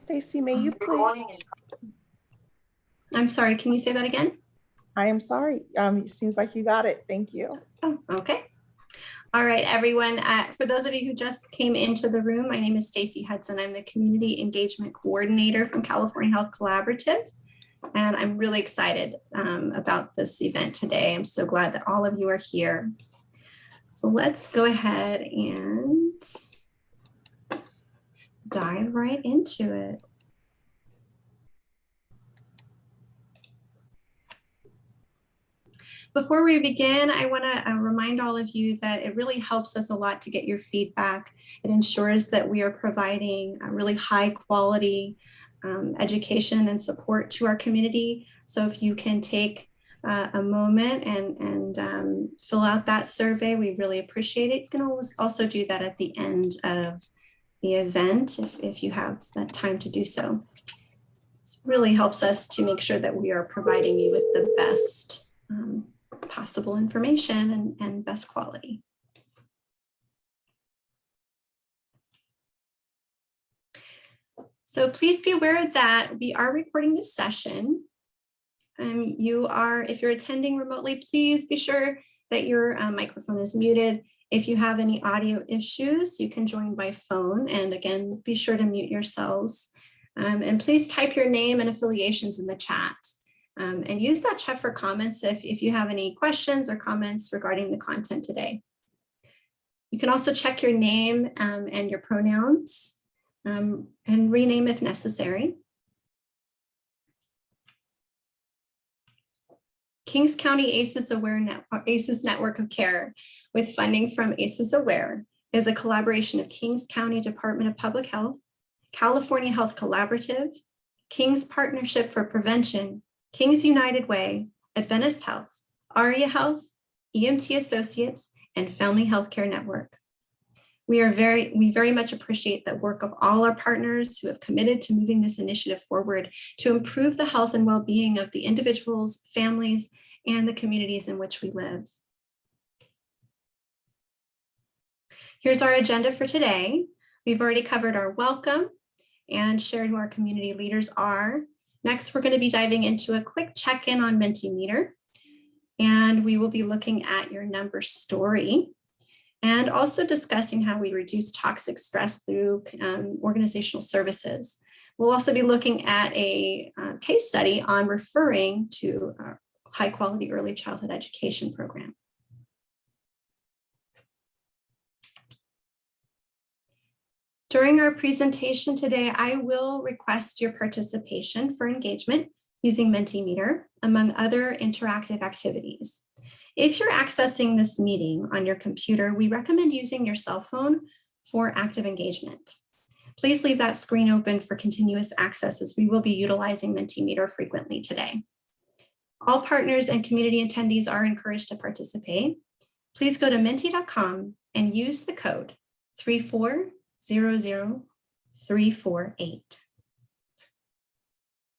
Stacy, may you please? I'm sorry, can you say that again? I am sorry. It seems like you got it. Thank you. Oh, okay. All right, everyone. For those of you who just came into the room, my name is Stacy Hudson. I'm the Community Engagement Coordinator from California Health Collaborative. And I'm really excited about this event today. I'm so glad that all of you are here. So let's go ahead and dive right into it. Before we begin, I want to remind all of you that it really helps us a lot to get your feedback. It ensures that we are providing a really high quality education and support to our community. So if you can take a moment and fill out that survey, we really appreciate it. You can always also do that at the end of the event if you have that time to do so. This really helps us to make sure that we are providing you with the best possible information and best quality. So please be aware that we are recording this session. If you're attending remotely, please be sure that your microphone is muted. If you have any audio issues, you can join by phone. And again, be sure to mute yourselves. And please type your name and affiliations in the chat. And use that chat for comments if you have any questions or comments regarding the content today. You can also check your name and your pronouns and rename if necessary. Kings County ACEs Network of Care, with funding from ACEs Aware, is a collaboration of Kings County Department of Public Health, California Health Collaborative, Kings Partnership for Prevention, Kings United Way, Adventist Health, ARIA Health, EMT Associates, and Family Healthcare Network. We very much appreciate the work of all our partners who have committed to moving this initiative forward to improve the health and well-being of the individuals, families, and the communities in which we live. Here's our agenda for today. We've already covered our welcome and shared who our community leaders are. Next, we're going to be diving into a quick check-in on Mentimeter, and we will be looking at your number story and also discussing how we reduce toxic stress through organizational services. We'll also be looking at a case study on referring to a high-quality early childhood education program. During our presentation today, I will request your participation for engagement using Mentimeter, among other interactive activities. If you're accessing this meeting on your computer, we recommend using your cell phone for active engagement. Please leave that screen open for continuous access as we will be utilizing Mentimeter frequently today. All partners and community attendees are encouraged to participate. Please go to menti.com and use the code 3400348.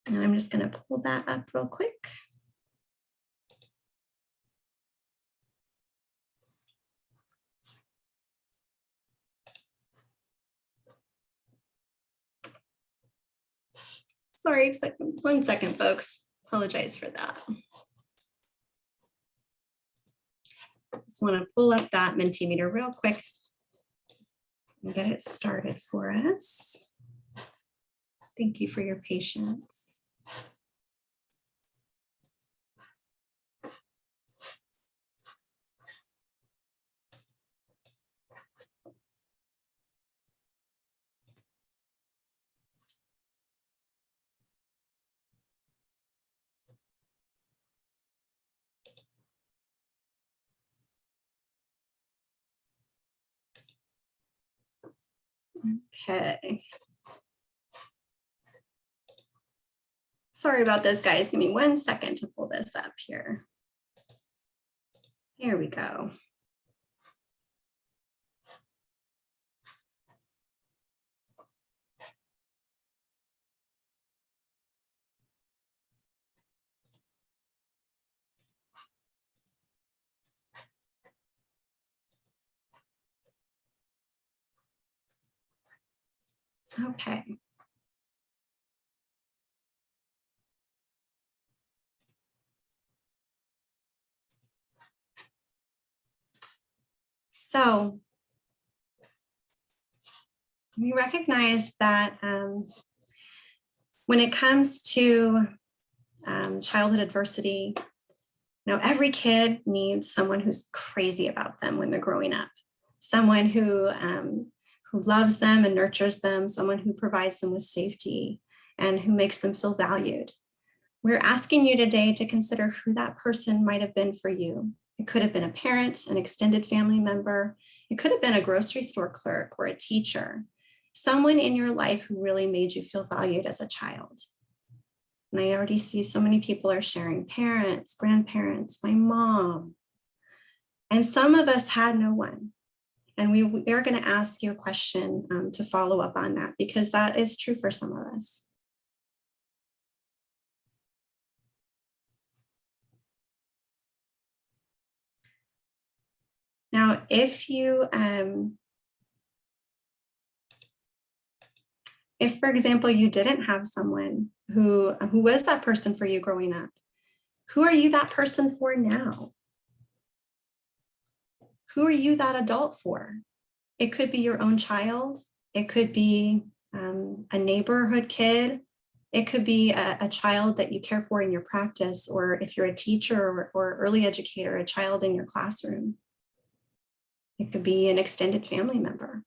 And I'm just going to pull that up real quick. Sorry, 1 second, folks. Apologize for that. Just want to pull up that Mentimeter real quick and get it started for us. Thank you for your patience. Okay. Sorry about this, guys. Give me 1 second to pull this up here. Here we go. Okay. So we recognize that when it comes to childhood adversity, every kid needs someone who's crazy about them when they're growing up, someone who loves them and nurtures them, someone who provides them with safety and who makes them feel valued. We're asking you today to consider who that person might have been for you. It could have been a parent, an extended family member. It could have been a grocery store clerk or a teacher, someone in your life who really made you feel valued as a child. And I already see so many people are sharing parents, grandparents, my mom. And some of us had no one. And we are going to ask you a question to follow up on that, because that is true for some of us. Now, if for example, you didn't have someone who was that person for you growing up, who are you that person for now? Who are you that adult for? It could be your own child. It could be a neighborhood kid. It could be a child that you care for in your practice, or if you're a teacher or early educator, a child in your classroom. It could be an extended family member.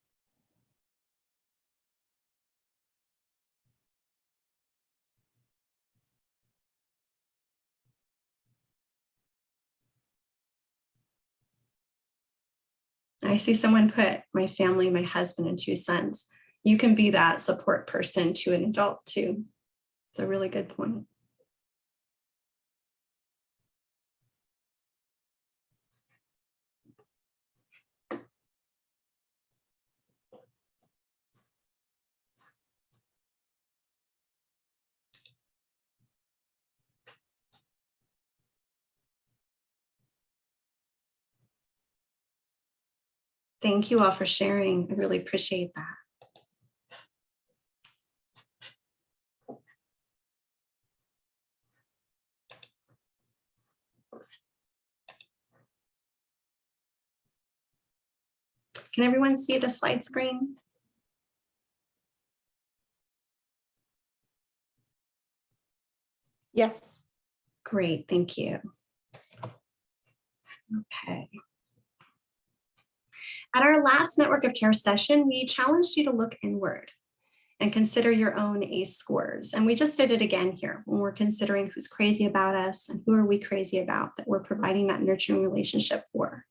I see someone put my family, my husband, and 2 sons. You can be that support person to an adult too. It's a really good point. Thank you all for sharing. I really appreciate that. Can everyone see the slide screen? Yes. Great, thank you. Okay. At our last Network of Care session, we challenged you to look inward and consider your own ACE scores. And we just did it again here when we're considering who's crazy about us and who are we crazy about that we're providing that nurturing relationship for.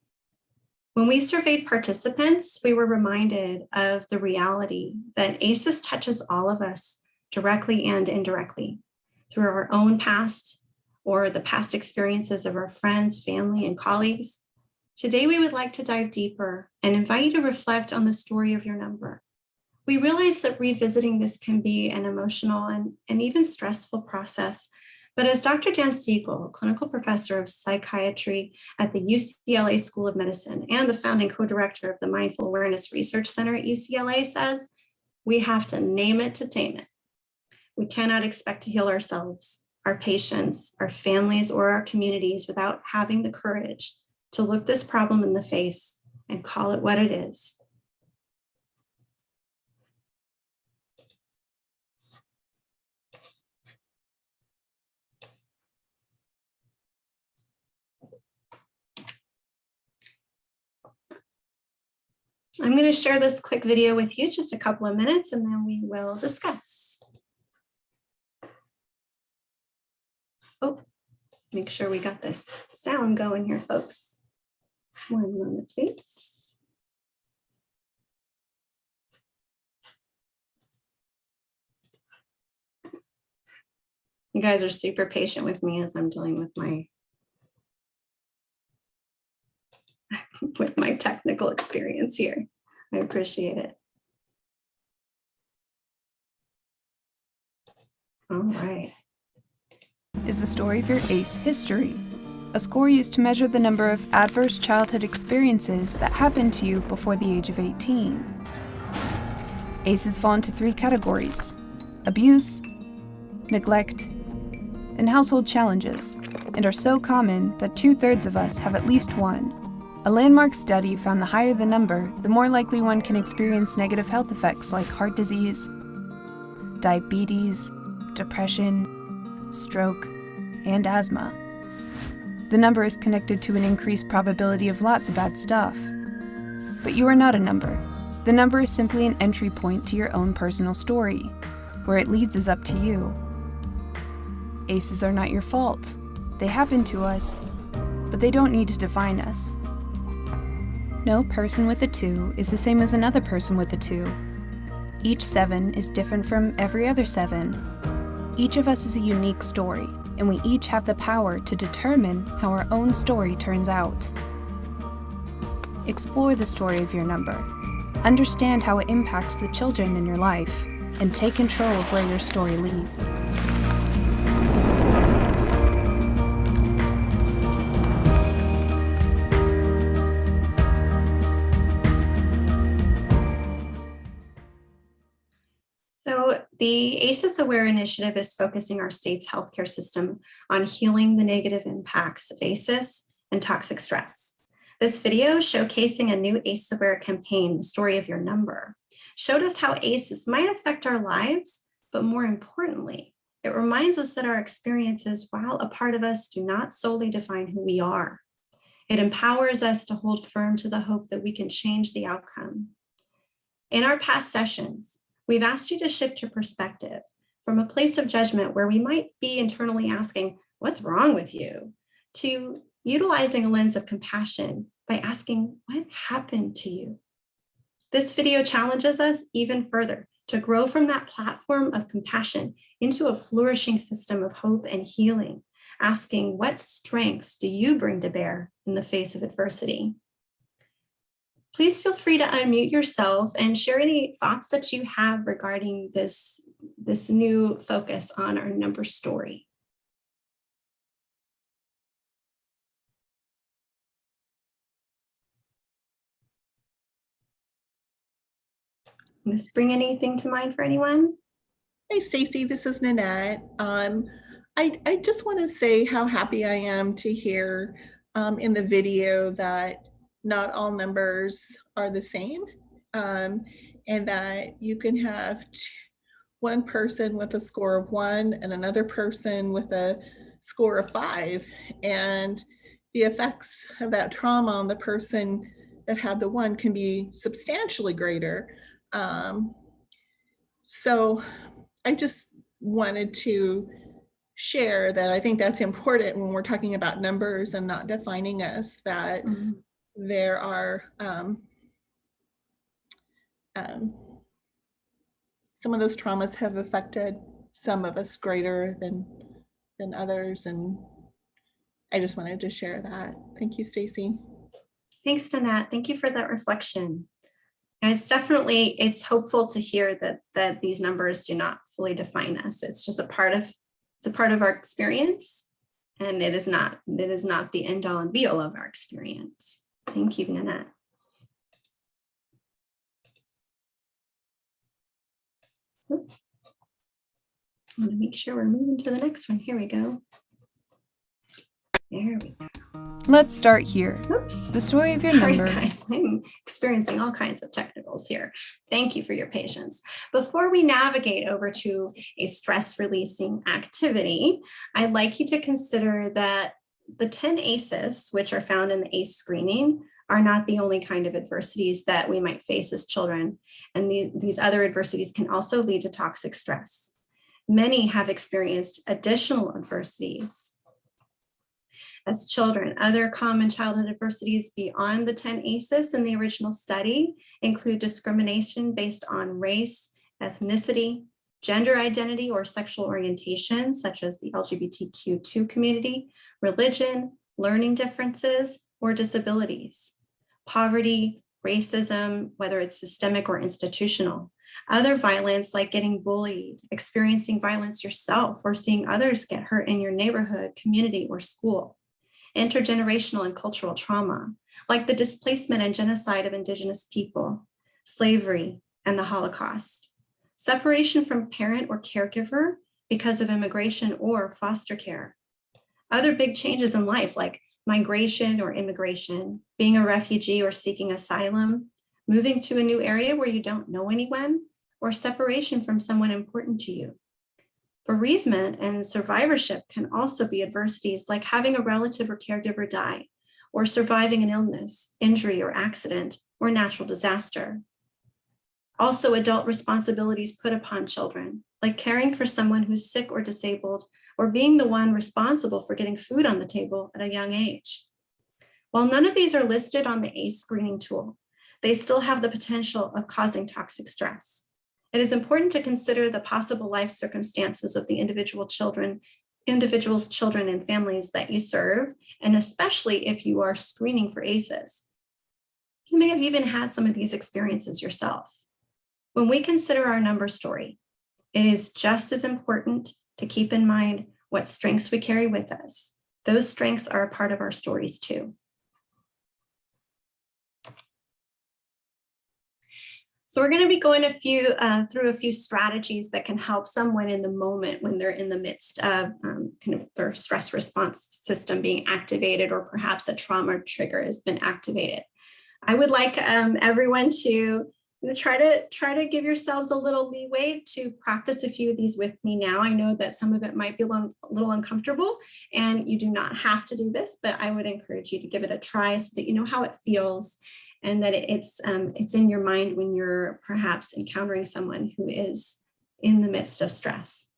When we surveyed participants, we were reminded of the reality that ACEs touches all of us directly and indirectly through our own past or the past experiences of our friends, family, and colleagues. Today, we would like to dive deeper and invite you to reflect on the story of your number. We realize that revisiting this can be an emotional and even stressful process. But as Dr. Dan Siegel, clinical professor of psychiatry at the UCLA School of Medicine and the founding co-director of the Mindful Awareness Research Center at UCLA says, we have to name it to tame it. We cannot expect to heal ourselves, our patients, our families, or our communities without having the courage to look this problem in the face and call it what it is. I'm going to share this quick video with you, just a couple of minutes, and then we will discuss. Oh, make sure we got this sound going here, folks. One moment, please. You guys are super patient with me as I'm dealing with my technical experience here. I appreciate it. All right. Is the story of your ACE history, a score used to measure the number of adverse childhood experiences that happened to you before the age of 18. ACEs fall into 3 categories: abuse, neglect, and household challenges, and are so common that 2/3 of us have at least one. A landmark study found the higher the number, the more likely one can experience negative health effects like heart disease, diabetes, depression, stroke, and asthma. The number is connected to an increased probability of lots of bad stuff. But you are not a number. The number is simply an entry point to your own personal story. Where it leads is up to you. ACEs are not your fault. They happen to us, but they don't need to define us. No person with a 2 is the same as another person with a 2. Each 7 is different from every other 7. Each of us is a unique story, and we each have the power to determine how our own story turns out. Explore the story of your number. Understand how it impacts the children in your life, and take control of where your story leads. So the ACEs Aware Initiative is focusing our state's healthcare system on healing the negative impacts of ACEs and toxic stress. This video showcasing a new ACEs Aware campaign, The Story of Your Number, showed us how ACEs might affect our lives, but more importantly, it reminds us that our experiences, while a part of us, do not solely define who we are. It empowers us to hold firm to the hope that we can change the outcome. In our past sessions, we've asked you to shift your perspective from a place of judgment where we might be internally asking, "What's wrong with you?" to utilizing a lens of compassion by asking, "What happened to you?" This video challenges us even further to grow from that platform of compassion into a flourishing system of hope and healing, asking, what strengths do you bring to bear in the face of adversity? Please feel free to unmute yourself and share any thoughts that you have regarding this new focus on our number story. Does this bring anything to mind for anyone? Hey, Stacy, this is Nanette. I just want to say how happy I am to hear in the video that not all numbers are the same, and that you can have one person with a score of 1 and another person with a score of 5, and the effects of that trauma on the person that had the 1 can be substantially greater. So I just wanted to share that I think that's important when we're talking about numbers and not defining us, that there are some of those traumas have affected some of us greater than others, and I just wanted to share that. Thank you, Stacy. Thanks, Nanette. Thank you for that reflection. And it's hopeful to hear that these numbers do not fully define us. It's just a part of our experience, and it is not the end all and be all of our experience. Thank you, Nanette. I want to make sure we're moving to the next one. Here we go. There we go. Let's start here. Oops. The story of your Sorry, number. guys, I'm experiencing all kinds of technicals here. Thank you for your patience. Before we navigate over to a stress releasing activity, I'd like you to consider that the 10 ACEs, which are found in the ACE screening, are not the only kind of adversities that we might face as children. And these other adversities can also lead to toxic stress. Many have experienced additional adversities as children. Other common childhood adversities beyond the 10 ACEs in the original study include discrimination based on race, ethnicity, gender identity, or sexual orientation, such as the LGBTQ2 community, religion, learning differences, or disabilities, poverty, racism, whether it's systemic or institutional, other violence like getting bullied, experiencing violence yourself, or seeing others get hurt in your neighborhood, community, or school, intergenerational and cultural trauma, like the displacement and genocide of Indigenous people, slavery, and the Holocaust, separation from parent or caregiver because of immigration or foster care, other big changes in life like migration or immigration, being a refugee or seeking asylum, moving to a new area where you don't know anyone, or separation from someone important to you. Bereavement and survivorship can also be adversities like having a relative or caregiver die, or surviving an illness, injury, or accident, or natural disaster. Also, adult responsibilities put upon children, like caring for someone who's sick or disabled, or being the one responsible for getting food on the table at a young age. While none of these are listed on the ACE screening tool, they still have the potential of causing toxic stress. It is important to consider the possible life circumstances of the individual's children and families that you serve, and especially if you are screening for ACEs. You may have even had some of these experiences yourself. When we consider our number story, it is just as important to keep in mind what strengths we carry with us. Those strengths are a part of our stories too. So we're going to be going through a few strategies that can help someone in the moment when they're in the midst of kind of their stress response system being activated, or perhaps a trauma trigger has been activated. I would like everyone to try to give yourselves a little leeway to practice a few of these with me now. I know that some of it might be a little uncomfortable, and you do not have to do this, but I would encourage you to give it a try so that you know how it feels, and that it's in your mind when you're perhaps encountering someone who is in the midst of stress.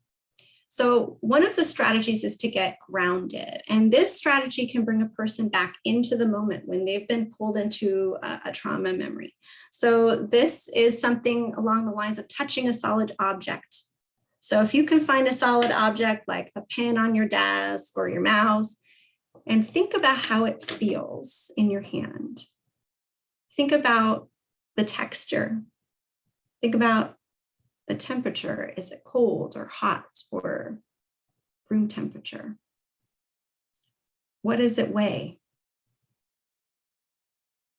So one of the strategies is to get grounded. And this strategy can bring a person back into the moment when they've been pulled into a trauma memory. So this is something along the lines of touching a solid object. So if you can find a solid object like a pen on your desk or your mouse, and think about how it feels in your hand. Think about the texture. Think about the temperature. Is it cold or hot or room temperature? What does it weigh?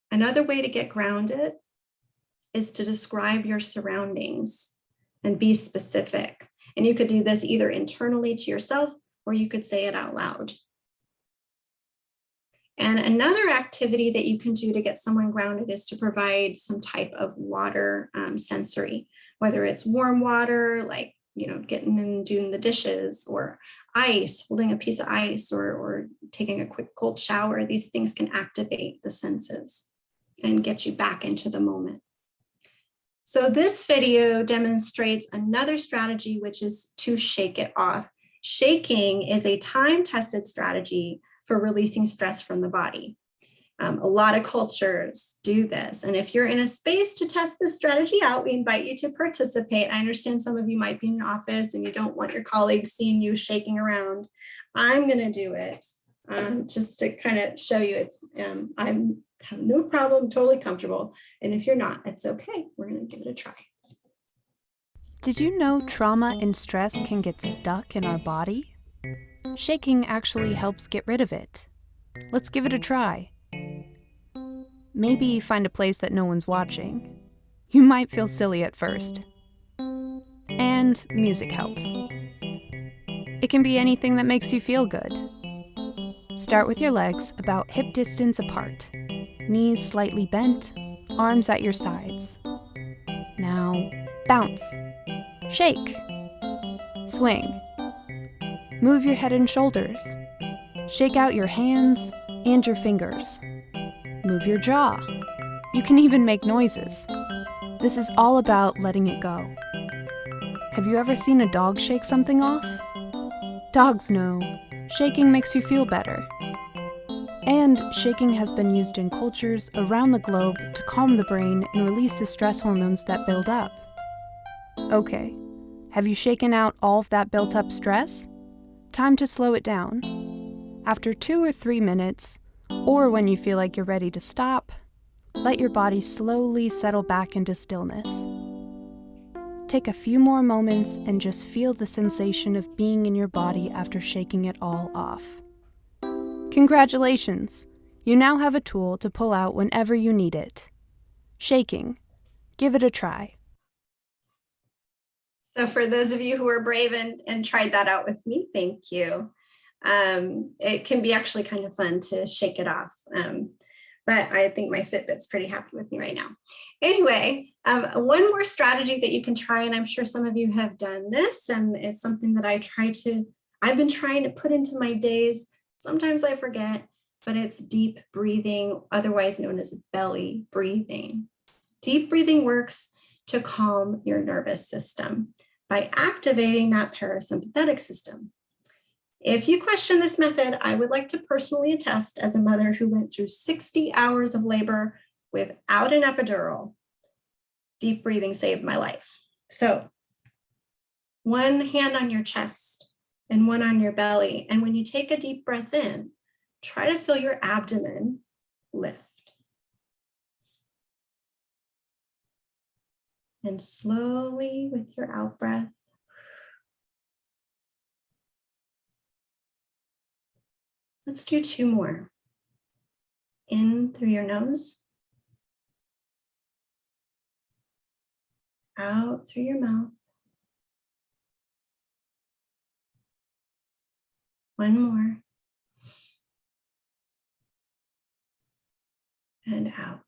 Another way to get grounded is to describe your surroundings and be specific. And you could do this either internally to yourself, or you could say it out loud. And another activity that you can do to get someone grounded is to provide some type of water sensory, whether it's warm water, like getting and doing the dishes, or ice, holding a piece of ice, or taking a quick cold shower. These things can activate the senses and get you back into the moment. So this video demonstrates another strategy, which is to shake it off. Shaking is a time-tested strategy for releasing stress from the body. A lot of cultures do this. And if you're in a space to test this strategy out, we invite you to participate. I understand some of you might be in an office and you don't want your colleagues seeing you shaking around. I'm gonna do it just to kind of show you I have no problem, totally comfortable. And if you're not, it's okay. We're gonna give it a try. Did you know trauma and stress can get stuck in our body? Shaking actually helps get rid of it. Let's give it a try. Maybe find a place that no one's watching. You might feel silly at first. And music helps. It can be anything that makes you feel good. Start with your legs about hip distance apart, knees slightly bent, arms at your sides. Now, bounce, shake, swing. Move your head and shoulders. Shake out your hands and your fingers. Move your jaw. You can even make noises. This is all about letting it go. Have you ever seen a dog shake something off? Dogs know. Shaking makes you feel better. And shaking has been used in cultures around the globe to calm the brain and release the stress hormones that build up. Okay, have you shaken out all of that built up stress? Time to slow it down. After 2 or 3 minutes, or when you feel like you're ready to stop, let your body slowly settle back into stillness. Take a few more moments and just feel the sensation of being in your body after shaking it all off. Congratulations! You now have a tool to pull out whenever you need it. Shaking. Give it a try. So for those of you who are brave and tried that out with me, thank you. It can be actually kind of fun to shake it off. But I think my Fitbit's pretty happy with me right now. Anyway, one more strategy that you can try, and I'm sure some of you have done this, and it's something that I've been trying to put into my days. Sometimes I forget, but it's deep breathing, otherwise known as belly breathing. Deep breathing works to calm your nervous system by activating that parasympathetic system. If you question this method, I would like to personally attest as a mother who went through 60 hours of labor without an epidural. Deep breathing saved my life. So one hand on your chest and one on your belly. And when you take a deep breath in, try to feel your abdomen lift. And slowly with your out breath, let's do 2 more. In through your nose, out through your mouth. One more. And out.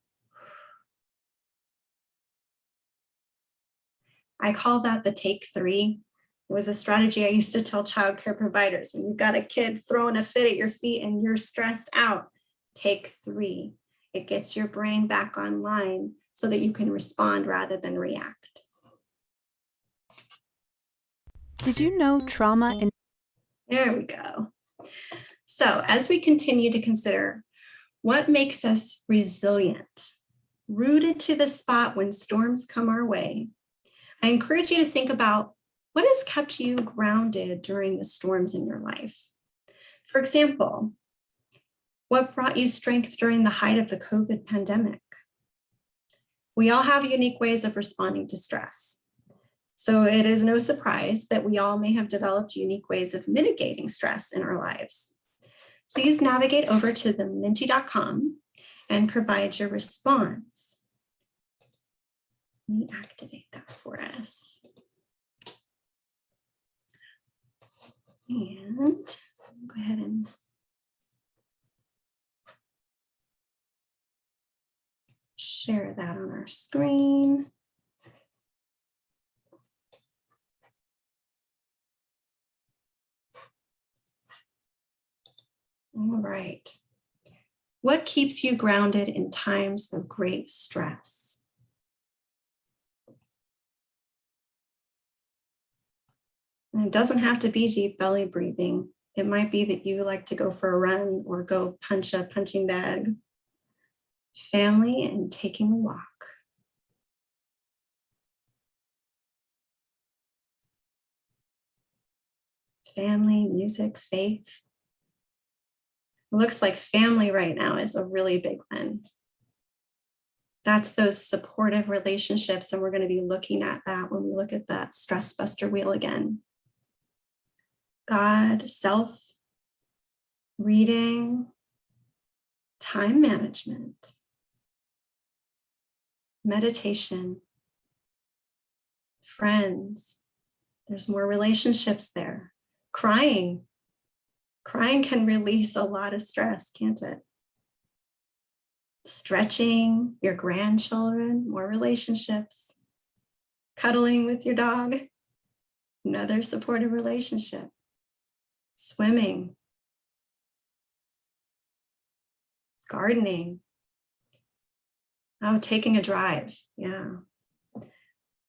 I call that the take 3. It was a strategy I used to tell childcare providers. When you've got a kid throwing a fit at your feet and you're stressed out, take 3. It gets your brain back online so that you can respond rather than react. Did you know trauma and There we go. So as we continue to consider what makes us resilient, rooted to the spot when storms come our way, I encourage you to think about what has kept you grounded during the storms in your life. For example, what brought you strength during the height of the COVID pandemic? We all have unique ways of responding to stress. So it is no surprise that we all may have developed unique ways of mitigating stress in our lives. Please navigate over to thementi.com and provide your response. Let me activate that for us. And go ahead and share that on our screen. All right. What keeps you grounded in times of great stress? And it doesn't have to be deep belly breathing. It might be that you like to go for a run or go punch a punching bag. Family and taking a walk. Family, music, faith. It looks like family right now is a really big one. That's those supportive relationships, and we're going to be looking at that when we look at that stress buster wheel again. God, self, reading, time management, meditation, friends. There's more relationships there. Crying. Crying can release a lot of stress, can't it? Stretching, your grandchildren, more relationships. Cuddling with your dog, another supportive relationship. Swimming. Gardening. Oh, taking a drive, yeah.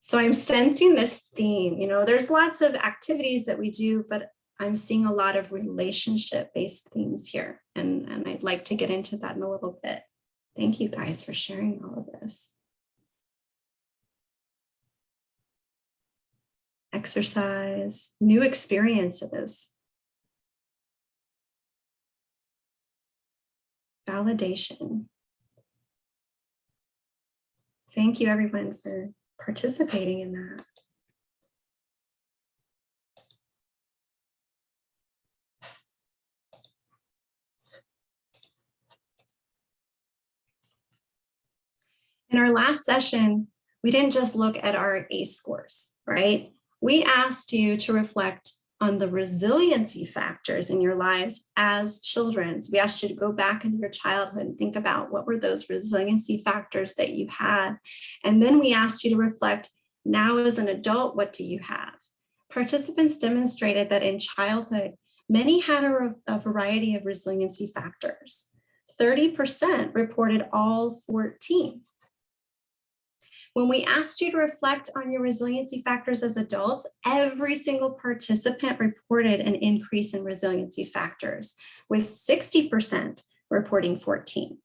So I'm sensing this theme, there's lots of activities that we do, but I'm seeing a lot of relationship-based themes here, and I'd like to get into that in a little bit. Thank you guys for sharing all of this. Exercise, new experiences. Validation. Thank you everyone for participating in that. In our last session, we didn't just look at our ACE scores, right? We asked you to reflect on the resiliency factors in your lives as children. So we asked you to go back into your childhood and think about what were those resiliency factors that you had. And then we asked you to reflect, now as an adult, what do you have? Participants demonstrated that in childhood, many had a variety of resiliency factors. 30% reported all 14. When we asked you to reflect on your resiliency factors as adults, every single participant reported an increase in resiliency factors, with 60% reporting 14.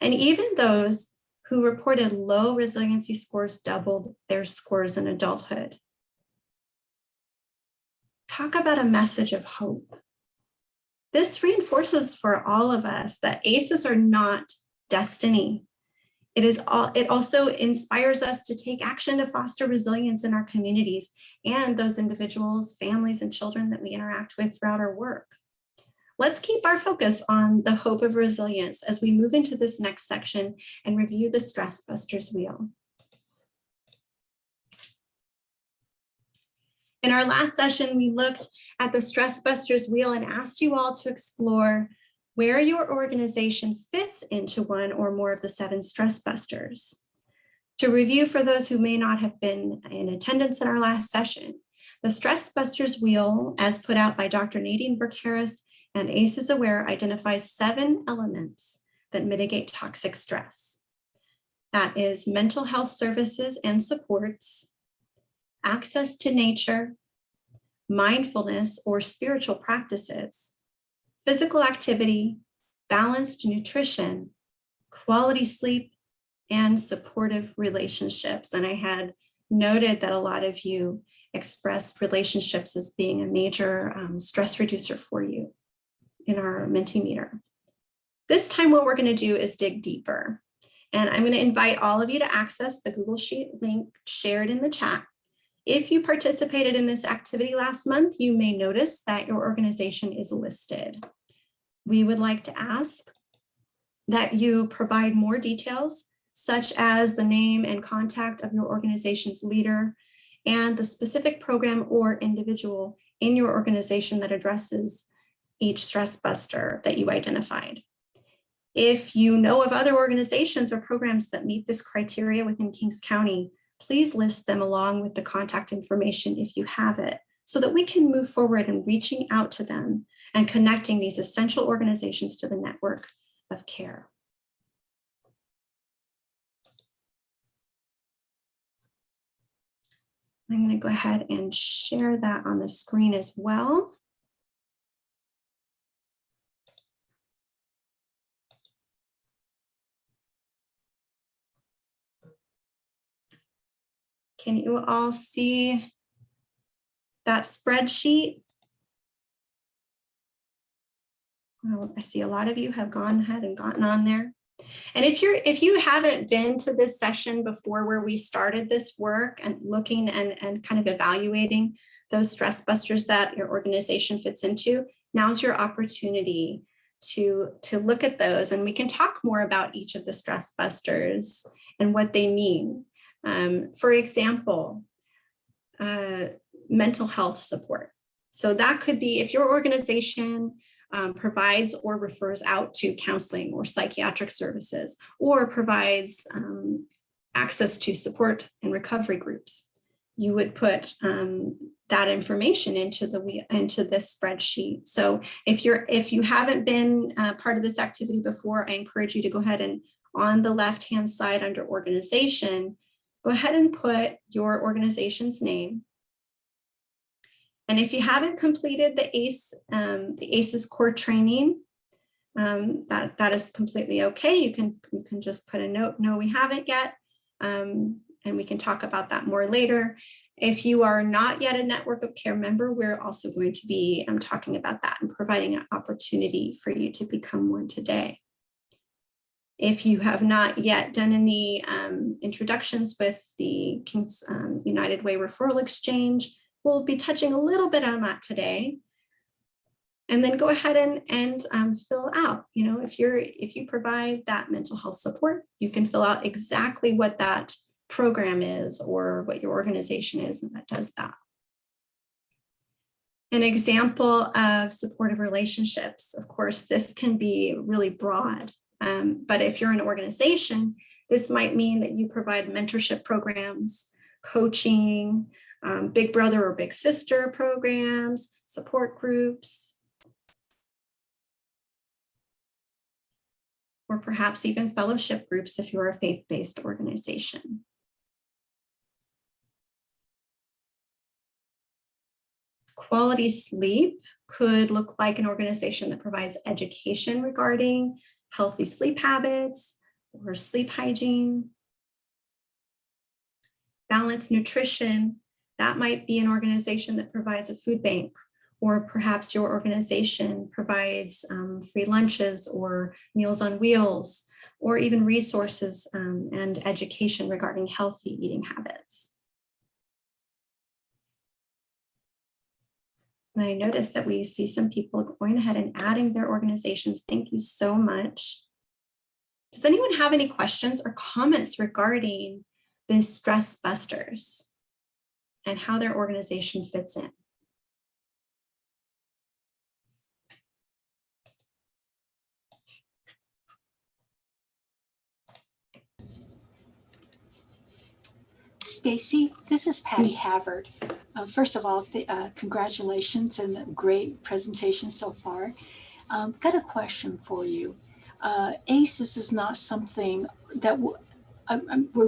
And even those who reported low resiliency scores doubled their scores in adulthood. Talk about a message of hope. This reinforces for all of us that ACEs are not destiny. It also inspires us to take action to foster resilience in our communities and those individuals, families, and children that we interact with throughout our work. Let's keep our focus on the hope of resilience as we move into this next section and review the Stress Busters wheel. In our last session, we looked at the Stress Busters wheel and asked you all to explore where your organization fits into one or more of the 7 stress busters. To review for those who may not have been in attendance in our last session, the Stress Busters wheel, as put out by Dr. Nadine Burke-Harris and ACEs Aware, identifies 7 elements that mitigate toxic stress. That is mental health services and supports, access to nature, mindfulness or spiritual practices, physical activity, balanced nutrition, quality sleep, and supportive relationships. And I had noted that a lot of you expressed relationships as being a major stress reducer for you in our Mentimeter. This time, what we're going to do is dig deeper. And I'm going to invite all of you to access the Google Sheet link shared in the chat. If you participated in this activity last month, you may notice that your organization is listed. We would like to ask that you provide more details, such as the name and contact of your organization's leader and the specific program or individual in your organization that addresses each stress buster that you identified. If you know of other organizations or programs that meet this criteria within Kings County, please list them along with the contact information if you have it, so that we can move forward in reaching out to them and connecting these essential organizations to the network of care. I'm going to go ahead and share that on the screen as well. Can you all see that spreadsheet? Well, I see a lot of you have gone ahead and gotten on there. And if you haven't been to this session before where we started this work and looking and kind of evaluating those stress busters that your organization fits into, now's your opportunity to look at those, and we can talk more about each of the stress busters and what they mean. For example, mental health support. So that could be if your organization provides or refers out to counseling or psychiatric services, or provides access to support and recovery groups. You would put that information into this spreadsheet. So if you haven't been part of this activity before, I encourage you to go ahead and on the left-hand side under organization, go ahead and put your organization's name. And if you haven't completed the ACEs core training, that is completely okay. You can just put a note, no, we haven't yet, and we can talk about that more later. If you are not yet a network of care member, we're also going to be talking about that and providing an opportunity for you to become one today. If you have not yet done any introductions with the Kings United Way Referral Exchange, we'll be touching a little bit on that today. And then go ahead and fill out, if you provide that mental health support, you can fill out exactly what that program is or what your organization is, and that does that. An example of supportive relationships, of course, this can be really broad. But if you're an organization, this might mean that you provide mentorship programs, coaching, big brother or big sister programs, support groups, or perhaps even fellowship groups if you're a faith-based organization. Quality sleep could look like an organization that provides education regarding healthy sleep habits or sleep hygiene. Balanced nutrition, that might be an organization that provides a food bank, or perhaps your organization provides free lunches or meals on wheels, or even resources and education regarding healthy eating habits. And I noticed that we see some people going ahead and adding their organizations. Thank you so much. Does anyone have any questions or comments regarding the stress busters and how their organization fits in? Stacy, this is Patty Havard. First of all, congratulations and a great presentation so far. Got a question for you. ACEs is not something that we're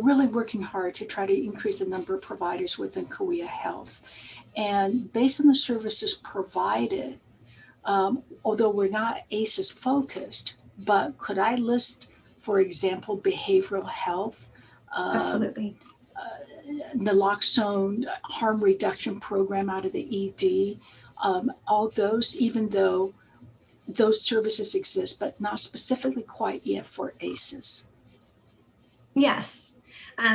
really working hard to try to increase the number of providers within Kauai Health. And based on the services provided, although we're not ACEs focused, but could I list, for example, behavioral health? Absolutely. Naloxone harm reduction program out of the ED, all those, even though those services exist, but not specifically quite yet for ACEs. Yes.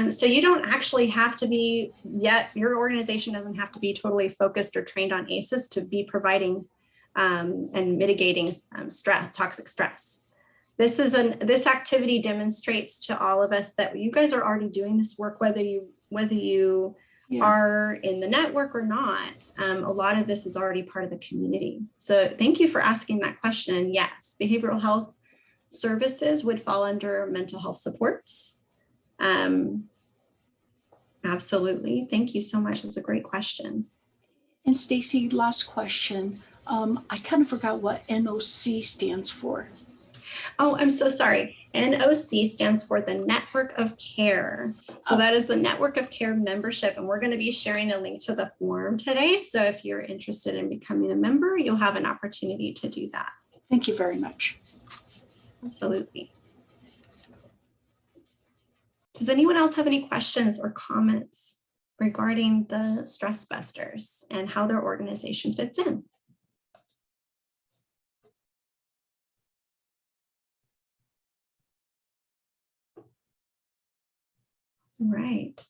So you don't actually have to be yet, your organization doesn't have to be totally focused or trained on ACEs to be providing and mitigating stress, toxic stress. This activity demonstrates to all of us that you guys are already doing this work, whether you are in the network or not. A lot of this is already part of the community. So thank you for asking that question. Yes, behavioral health services would fall under mental health supports. Absolutely. Thank you so much. That's a great question. And Stacy, last question. I kind of forgot what NOC stands for. Oh, I'm so sorry. NOC stands for the Network of Care. So that is the Network of Care membership. And we're going to be sharing a link to the form today. So if you're interested in becoming a member, you'll have an opportunity to do that. Thank you very much. Absolutely. Does anyone else have any questions or comments regarding the stress busters and how their organization fits in? Right.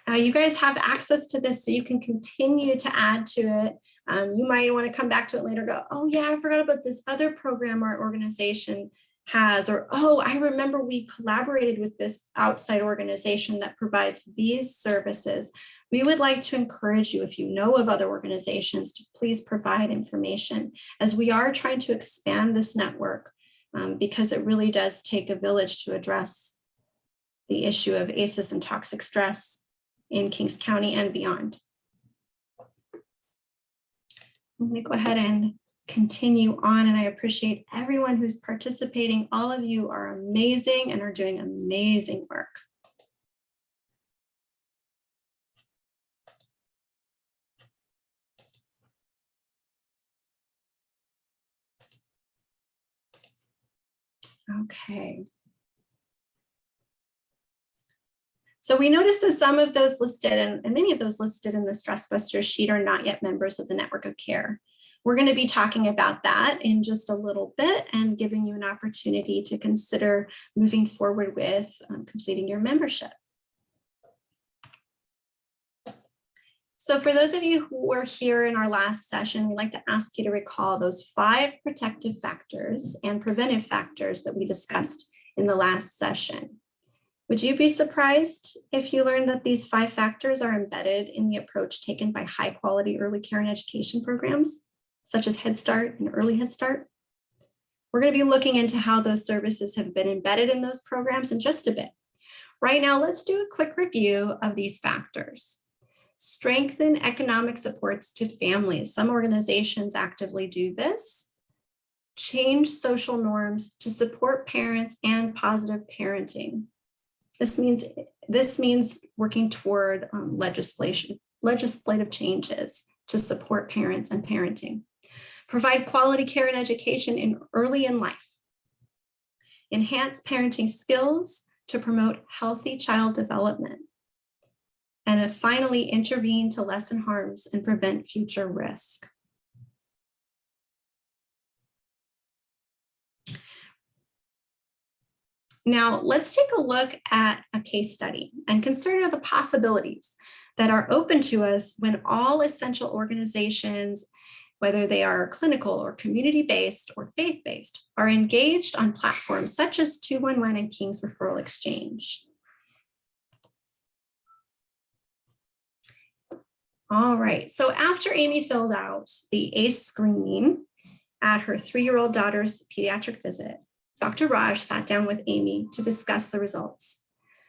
You guys have access to this so you can continue to add to it. You might want to come back to it later and go, oh yeah, I forgot about this other program our organization has, or oh, I remember we collaborated with this outside organization that provides these services. We would like to encourage you, if you know of other organizations, to please provide information, as we are trying to expand this network because it really does take a village to address the issue of ACEs and toxic stress in Kings County and beyond. I'm going to go ahead and continue on, and I appreciate everyone who's participating. All of you are amazing and are doing amazing work. Okay. So we noticed that some of those listed and many of those listed in the Stress Busters sheet are not yet members of the Network of Care. We're going to be talking about that in just a little bit and giving you an opportunity to consider moving forward with completing your membership. So for those of you who were here in our last session, we'd like to ask you to recall those 5 protective factors and preventive factors that we discussed in the last session. Would you be surprised if you learned that these 5 factors are embedded in the approach taken by high quality early care and education programs? such as Head Start and Early Head Start. We're going to be looking into how those services have been embedded in those programs in just a bit. Right now, let's do a quick review of these factors. Strengthen economic supports to families. Some organizations actively do this. Change social norms to support parents and positive parenting. This means working toward legislative changes to support parents and parenting. Provide quality care and education early in life. Enhance parenting skills to promote healthy child development. And finally, intervene to lessen harms and prevent future risk. Now, let's take a look at a case study and consider the possibilities that are open to us when all essential organizations, whether they are clinical or community-based or faith-based, are engaged on platforms such as 211 and King's Referral Exchange. All right, so after Amy filled out the ACE screening at her 3-year-old daughter's pediatric visit, Dr. Raj sat down with Amy to discuss the results.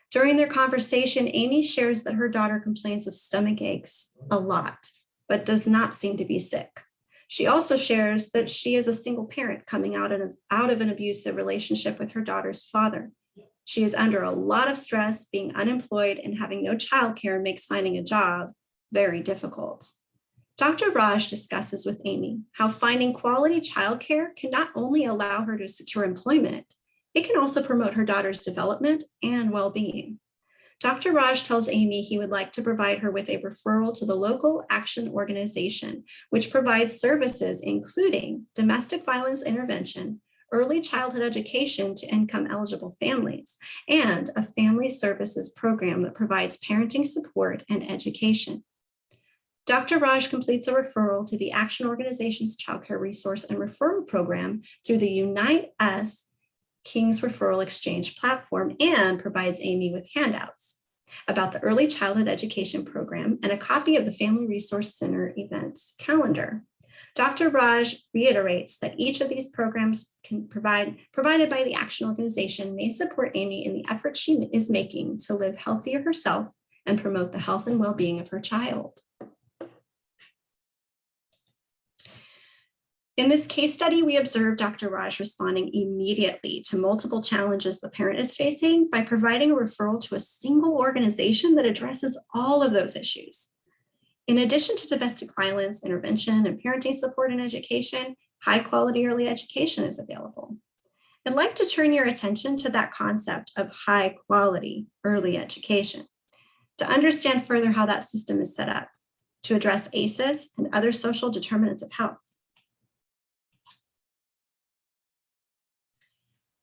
During their conversation, Amy shares that her daughter complains of stomach aches a lot, but does not seem to be sick. She also shares that she is a single parent coming out of an abusive relationship with her daughter's father. She is under a lot of stress, being unemployed and having no childcare makes finding a job very difficult. Dr. Raj discusses with Amy how finding quality childcare can not only allow her to secure employment, it can also promote her daughter's development and well-being. Dr. Raj tells Amy he would like to provide her with a referral to the local action organization, which provides services including domestic violence intervention, early childhood education to income-eligible families, and a family services program that provides parenting support and education. Dr. Raj completes a referral to the Action Organization's Childcare Resource and Referral Program through the Unite Us King's Referral Exchange platform and provides Amy with handouts about the Early Childhood Education Program and a copy of the Family Resource Center events calendar. Dr. Raj reiterates that each of these programs provided by the Action Organization may support Amy in the effort she is making to live healthier herself and promote the health and well-being of her child. In this case study, we observed Dr. Raj responding immediately to multiple challenges the parent is facing by providing a referral to a single organization that addresses all of those issues. In addition to domestic violence intervention and parenting support and education, high quality early education is available. I'd like to turn your attention to that concept of high quality early education to understand further how that system is set up to address ACEs and other social determinants of health.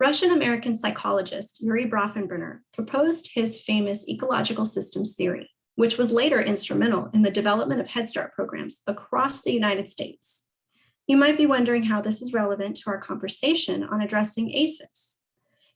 Russian-American psychologist Yuri Bronfenbrenner proposed his famous ecological systems theory, which was later instrumental in the development of Head Start programs across the United States. You might be wondering how this is relevant to our conversation on addressing ACEs.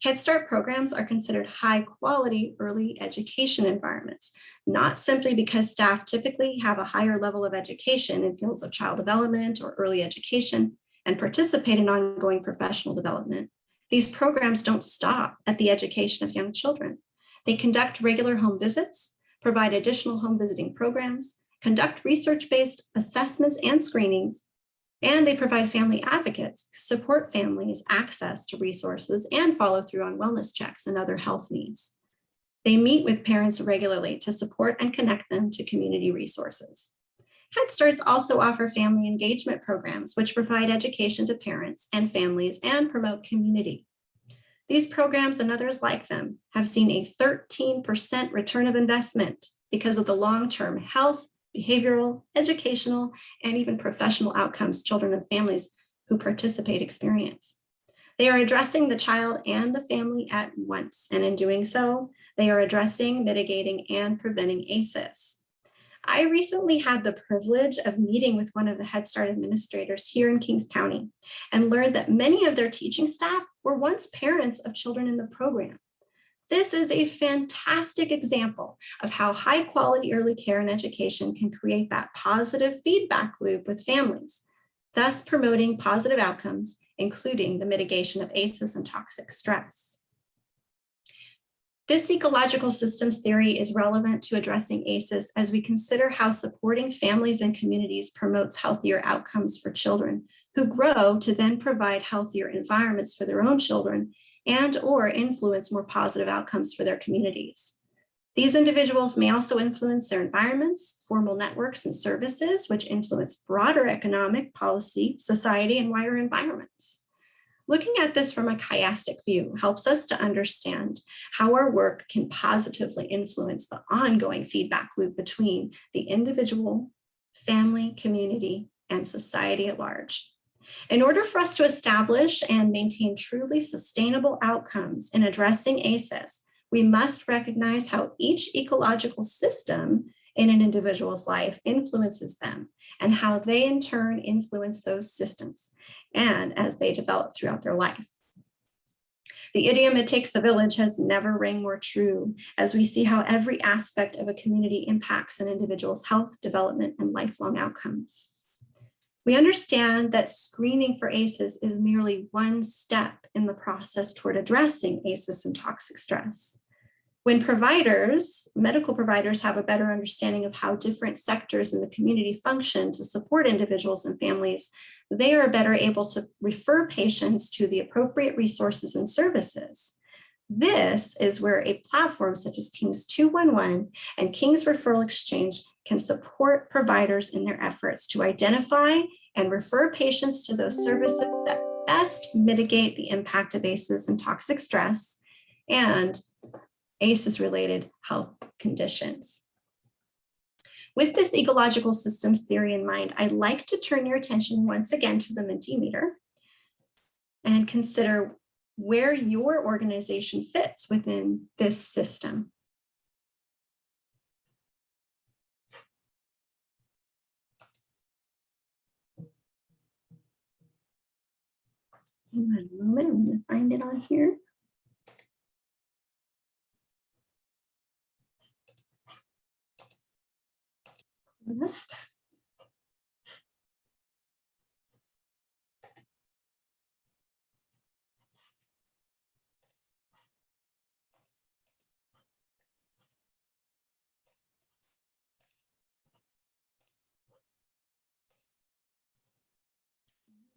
Head Start programs are considered high-quality early education environments, not simply because staff typically have a higher level of education in fields of child development or early education and participate in ongoing professional development. These programs don't stop at the education of young children. They conduct regular home visits, provide additional home visiting programs, conduct research-based assessments and screenings, and they provide family advocates who support families' access to resources and follow through on wellness checks and other health needs. They meet with parents regularly to support and connect them to community resources. Head Starts also offer family engagement programs, which provide education to parents and families and promote community. These programs and others like them have seen a 13% return of investment because of the long-term health, behavioral, educational, and even professional outcomes children and families who participate experience. They are addressing the child and the family at once, and in doing so, they are addressing, mitigating, and preventing ACEs. I recently had the privilege of meeting with one of the Head Start administrators here in Kings County and learned that many of their teaching staff were once parents of children in the program. This is a fantastic example of how high quality early care and education can create that positive feedback loop with families thus promoting positive outcomes, including the mitigation of ACEs and toxic stress. This ecological systems theory is relevant to addressing ACEs as we consider how supporting families and communities promotes healthier outcomes for children who grow to then provide healthier environments for their own children and or influence more positive outcomes for their communities. These individuals may also influence their environments, formal networks and services, which influence broader economic, policy, society, and wider environments. Looking at this from a chiastic view helps us to understand how our work can positively influence the ongoing feedback loop between the individual, family, community, and society at large. In order for us to establish and maintain truly sustainable outcomes in addressing ACEs, we must recognize how each ecological system in an individual's life influences them and how they in turn influence those systems and as they develop throughout their life. The idiom, "it takes a village," has never rang more true as we see how every aspect of a community impacts an individual's health, development, and lifelong outcomes. We understand that screening for ACEs is merely one step in the process toward addressing ACEs and toxic stress. When medical providers have a better understanding of how different sectors in the community function to support individuals and families, they are better able to refer patients to the appropriate resources and services. This is where a platform such as King's 211 and King's Referral Exchange can support providers in their efforts to identify and refer patients to those services that best mitigate the impact of ACEs and toxic stress and ACEs-related health conditions. With this ecological systems theory in mind, I'd like to turn your attention once again to the Mentimeter and consider where your organization fits within this system. Hang on a moment, I'm going to find it on here.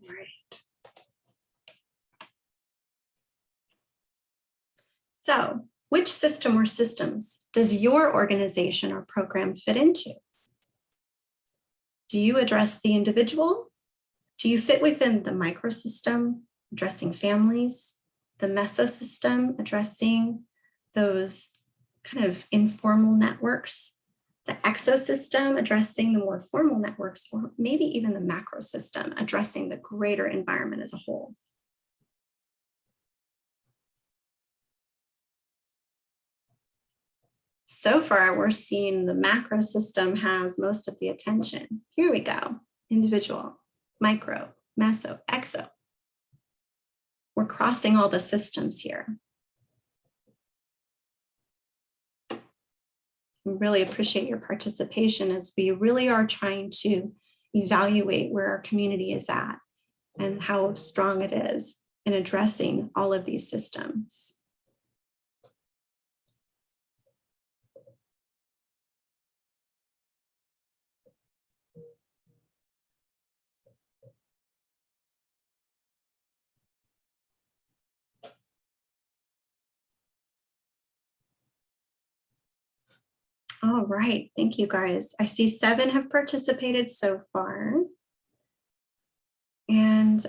Right. So, which system or systems does your organization or program fit into? Do you address the individual? Do you fit within the microsystem, addressing families, the mesosystem, addressing those kind of informal networks, the exosystem, addressing the more formal networks, or maybe even the macro system, addressing the greater environment as a whole? So far, we're seeing the macro system has most of the attention. Here we go. Individual, micro, meso, exo. We're crossing all the systems here. I really appreciate your participation as we really are trying to evaluate where our community is at and how strong it is in addressing all of these systems. All right, thank you guys. I see 7 have participated so far. And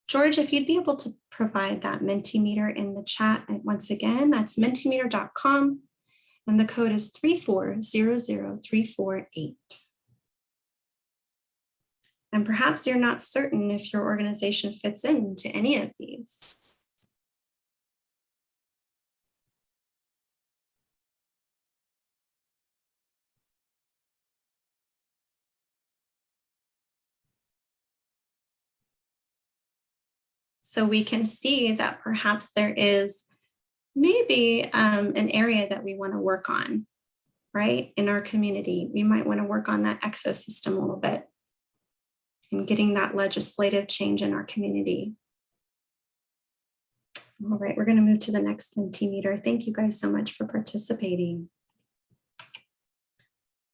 George, if you'd be able to provide that Mentimeter in the chat once again, that's mentimeter.com and the code is 3400348. And perhaps you're not certain if your organization fits into any of these. So we can see that perhaps there is maybe an area that we want to work on, right? In our community, we might want to work on that exosystem a little bit. and getting that legislative change in our community. All right, we're going to move to the next Mentimeter. Thank you guys so much for participating.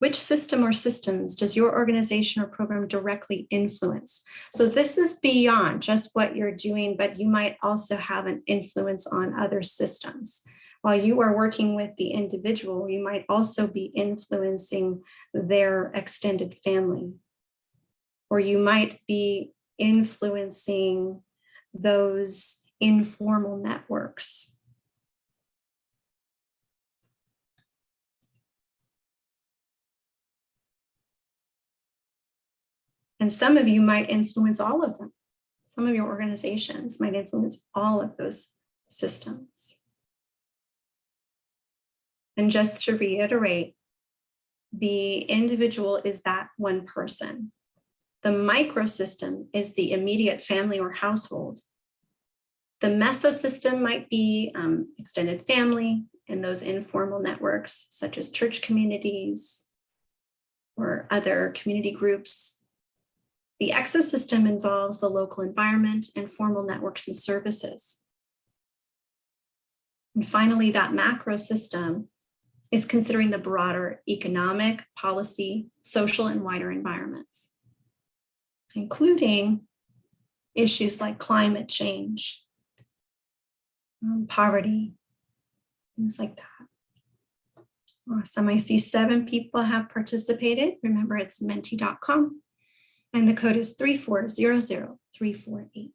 Which system or systems does your organization or program directly influence? So this is beyond just what you're doing, but you might also have an influence on other systems. While you are working with the individual, you might also be influencing their extended family, or you might be influencing those informal networks. And some of you might influence all of them. Some of your organizations might influence all of those systems. And just to reiterate, the individual is that one person. The microsystem is the immediate family or household. The mesosystem might be extended family and those informal networks, such as church communities or other community groups. The exosystem involves the local environment and formal networks and services. And finally, that macro system is considering the broader economic, policy, social, and wider environments, including issues like climate change, poverty, things like that. Awesome. I see 7 people have participated. Remember, it's menti.com. And the code is 3400348.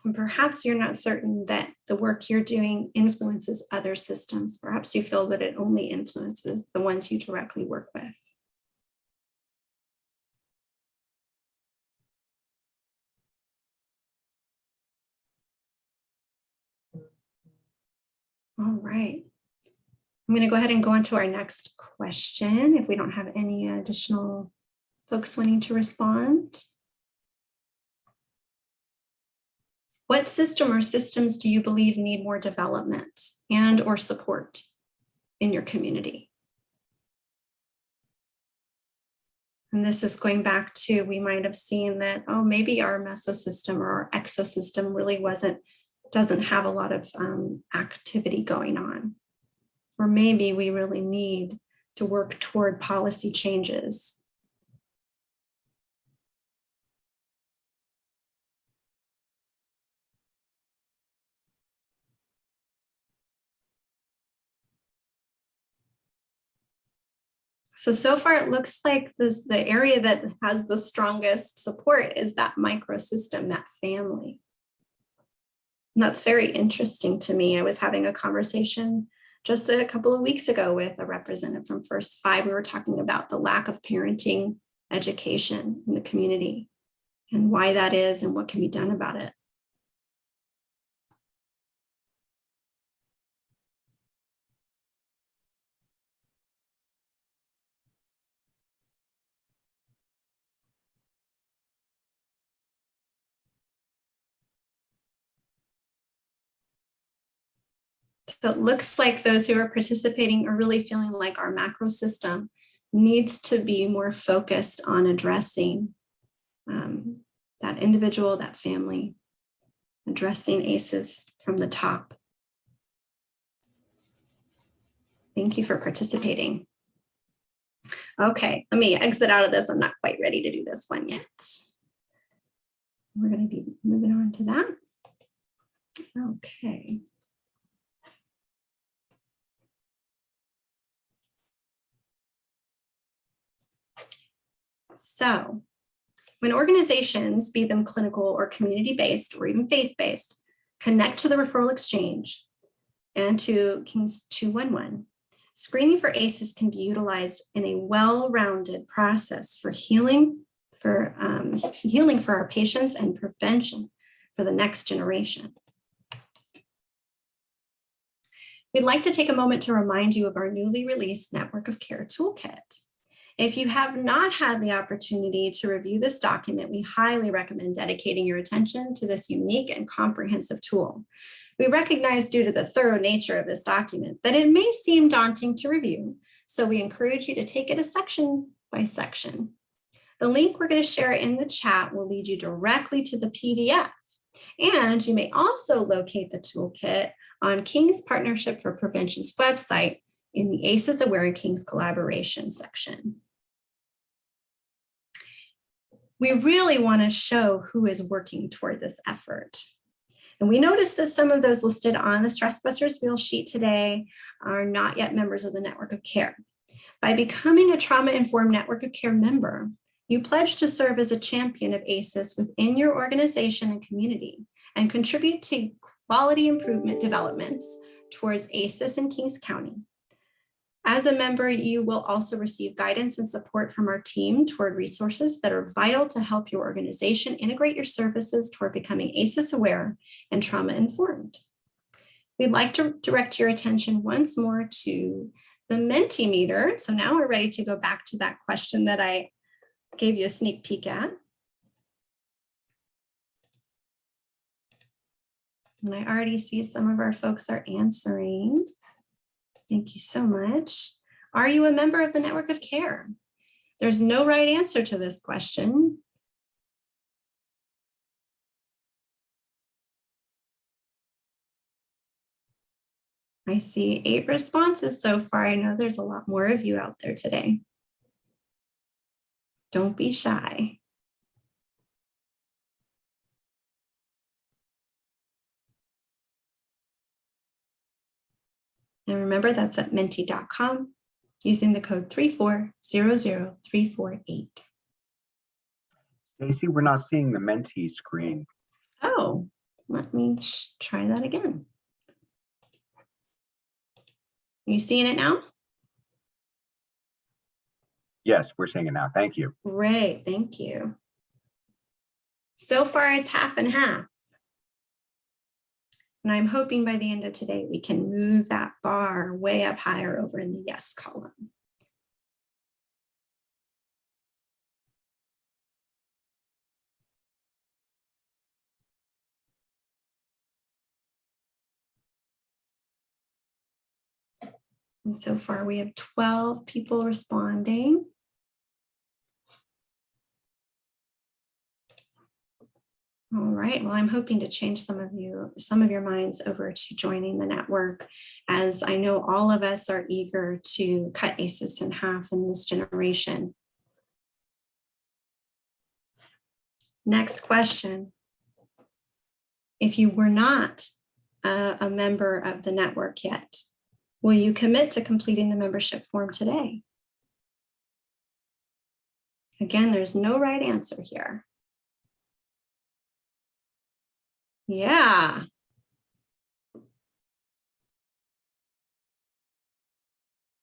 And perhaps you're not certain that the work you're doing influences other systems. Perhaps you feel that it only influences the ones you directly work with. All right. I'm going to go ahead and go on to our next question if we don't have any additional folks wanting to respond. What system or systems do you believe need more development and or support in your community? And this is going back to, we might have seen that, oh, maybe our mesosystem or our exosystem really doesn't have a lot of activity going on. Or maybe we really need to work toward policy changes. So far it looks like the area that has the strongest support is that microsystem, that family. And that's very interesting to me. I was having a conversation just a couple of weeks ago with a representative from First 5. We were talking about the lack of parenting education in the community and why that is and what can be done about it. So it looks like those who are participating are really feeling like our macro system needs to be more focused on addressing that individual, that family, addressing ACEs from the top. Thank you for participating. Okay, let me exit out of this. I'm not quite ready to do this one yet. We're going to be moving on to that. Okay. So when organizations, be them clinical or community-based or even faith-based, connect to the referral exchange and to King's 211, screening for ACEs can be utilized in a well-rounded process for healing for our patients and prevention for the next generation. We'd like to take a moment to remind you of our newly released Network of Care Toolkit. If you have not had the opportunity to review this document, we highly recommend dedicating your attention to this unique and comprehensive tool. We recognize, due to the thorough nature of this document, that it may seem daunting to review, so we encourage you to take it a section by section. The link we're going to share in the chat will lead you directly to the PDF, and you may also locate the toolkit on King's Partnership for Prevention's website in the ACEs Aware and King's Collaboration section. We really want to show who is working toward this effort. And we noticed that some of those listed on the Stress Busters wheel sheet today are not yet members of the network of care. By becoming a trauma-informed network of care member, you pledge to serve as a champion of ACEs within your organization and community and contribute to quality improvement developments towards ACEs in Kings County. As a member, you will also receive guidance and support from our team toward resources that are vital to help your organization integrate your services toward becoming ACEs aware and trauma informed. We'd like to direct your attention once more to the Mentimeter. So now we're ready to go back to that question that I gave you a sneak peek at. And I already see some of our folks are answering. Thank you so much. Are you a member of the network of care? There's no right answer to this question. I see 8 responses so far. I know there's a lot more of you out there today. Don't be shy. And remember, that's at menti.com using the code 3400348. Stacy, we're not seeing the Menti screen. Oh, let me try that again. Are you seeing it now? Yes, we're seeing it now. Thank you. Great, thank you. So far, it's half and half. And I'm hoping by the end of today, we can move that bar way up higher over in the yes column. And so far, we have 12 people responding. All right, well, I'm hoping to change some of your minds over to joining the network, as I know all of us are eager to cut ACEs in half in this generation. Next question. If you were not a member of the network yet, will you commit to completing the membership form today? Again, there's no right answer here. Yeah.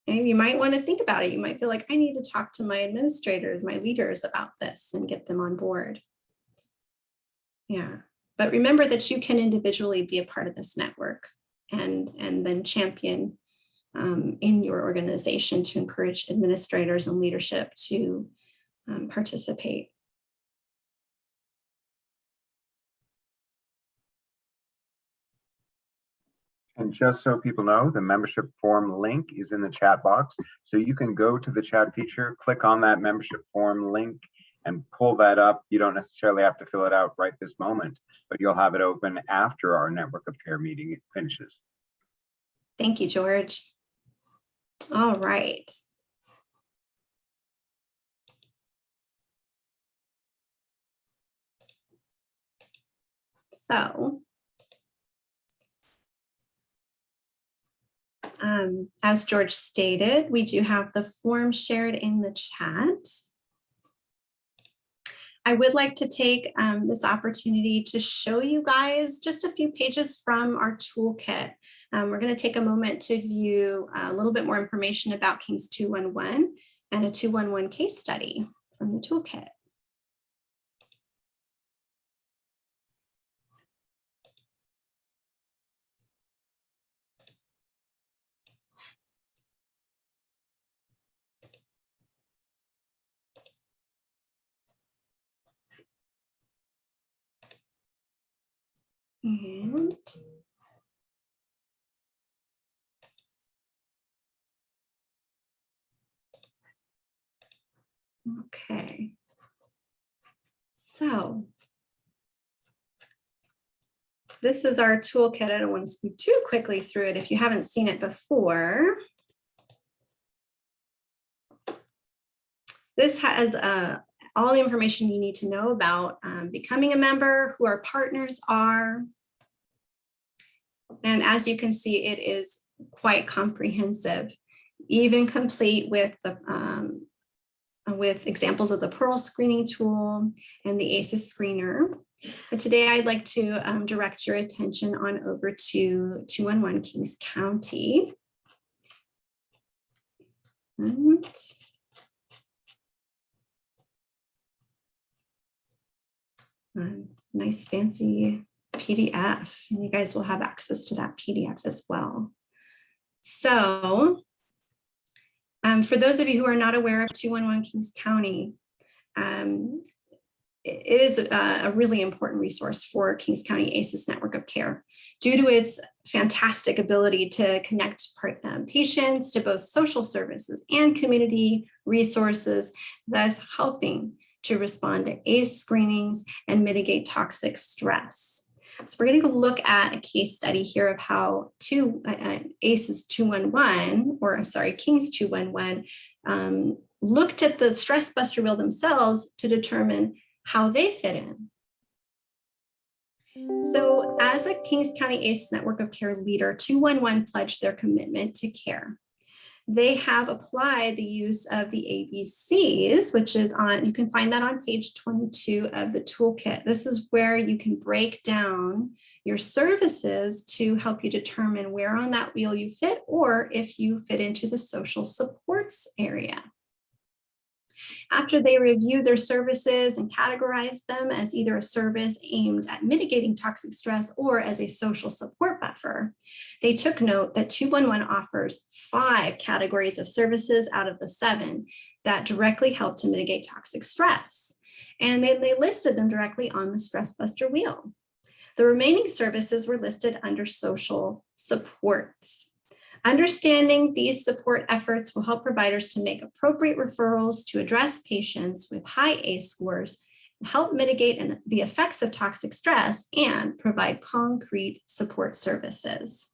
And you might want to think about it. You might feel like, I need to talk to my administrators, my leaders about this and get them on board. Yeah, but remember that you can individually be a part of this network and then champion in your organization to encourage administrators and leadership to participate. And just so people know, the membership form link is in the chat box. So you can go to the chat feature, click on that membership form link and pull that up. You don't necessarily have to fill it out right this moment, but you'll have it open after our network of care meeting finishes. Thank you, George. All right. So, as George stated, we do have the form shared in the chat. I would like to take this opportunity to show you guys just a few pages from our toolkit. We're going to take a moment to view a little bit more information about King's 211 and a 211 case study from the toolkit. And okay. So this is our toolkit. I don't want to speak too quickly through it if you haven't seen it before. This has all the information you need to know about becoming a member, who our partners are. And as you can see, it is quite comprehensive, even complete with the with examples of the Pearl screening tool and the ACEs screener. But today I'd like to direct your attention on over to 211 Kings County. And nice fancy PDF, and you guys will have access to that PDF as well. So for those of you who are not aware of 211 Kings County, it is a really important resource for Kings County ACEs network of care due to its fantastic ability to connect patients to both social services and community resources, thus helping to respond to ACE screenings and mitigate toxic stress. So we're going to look at a case study here of how ACEs 211, or sorry, Kings 211, looked at the stress buster wheel themselves to determine how they fit in. So as a Kings County ACEs network of care leader, 211 pledged their commitment to care. They have applied the use of the ABCs, which is on, you can find that on page 22 of the toolkit. This is where you can break down your services to help you determine where on that wheel you fit, or if you fit into the social supports area. After they reviewed their services and categorized them as either a service aimed at mitigating toxic stress or as a social support buffer, they took note that 211 offers 5 categories of services out of the 7 that directly help to mitigate toxic stress. And they listed them directly on the stress buster wheel. The remaining services were listed under social supports. Understanding these support efforts will help providers to make appropriate referrals to address patients with high ACE scores, help mitigate the effects of toxic stress, and provide concrete support services.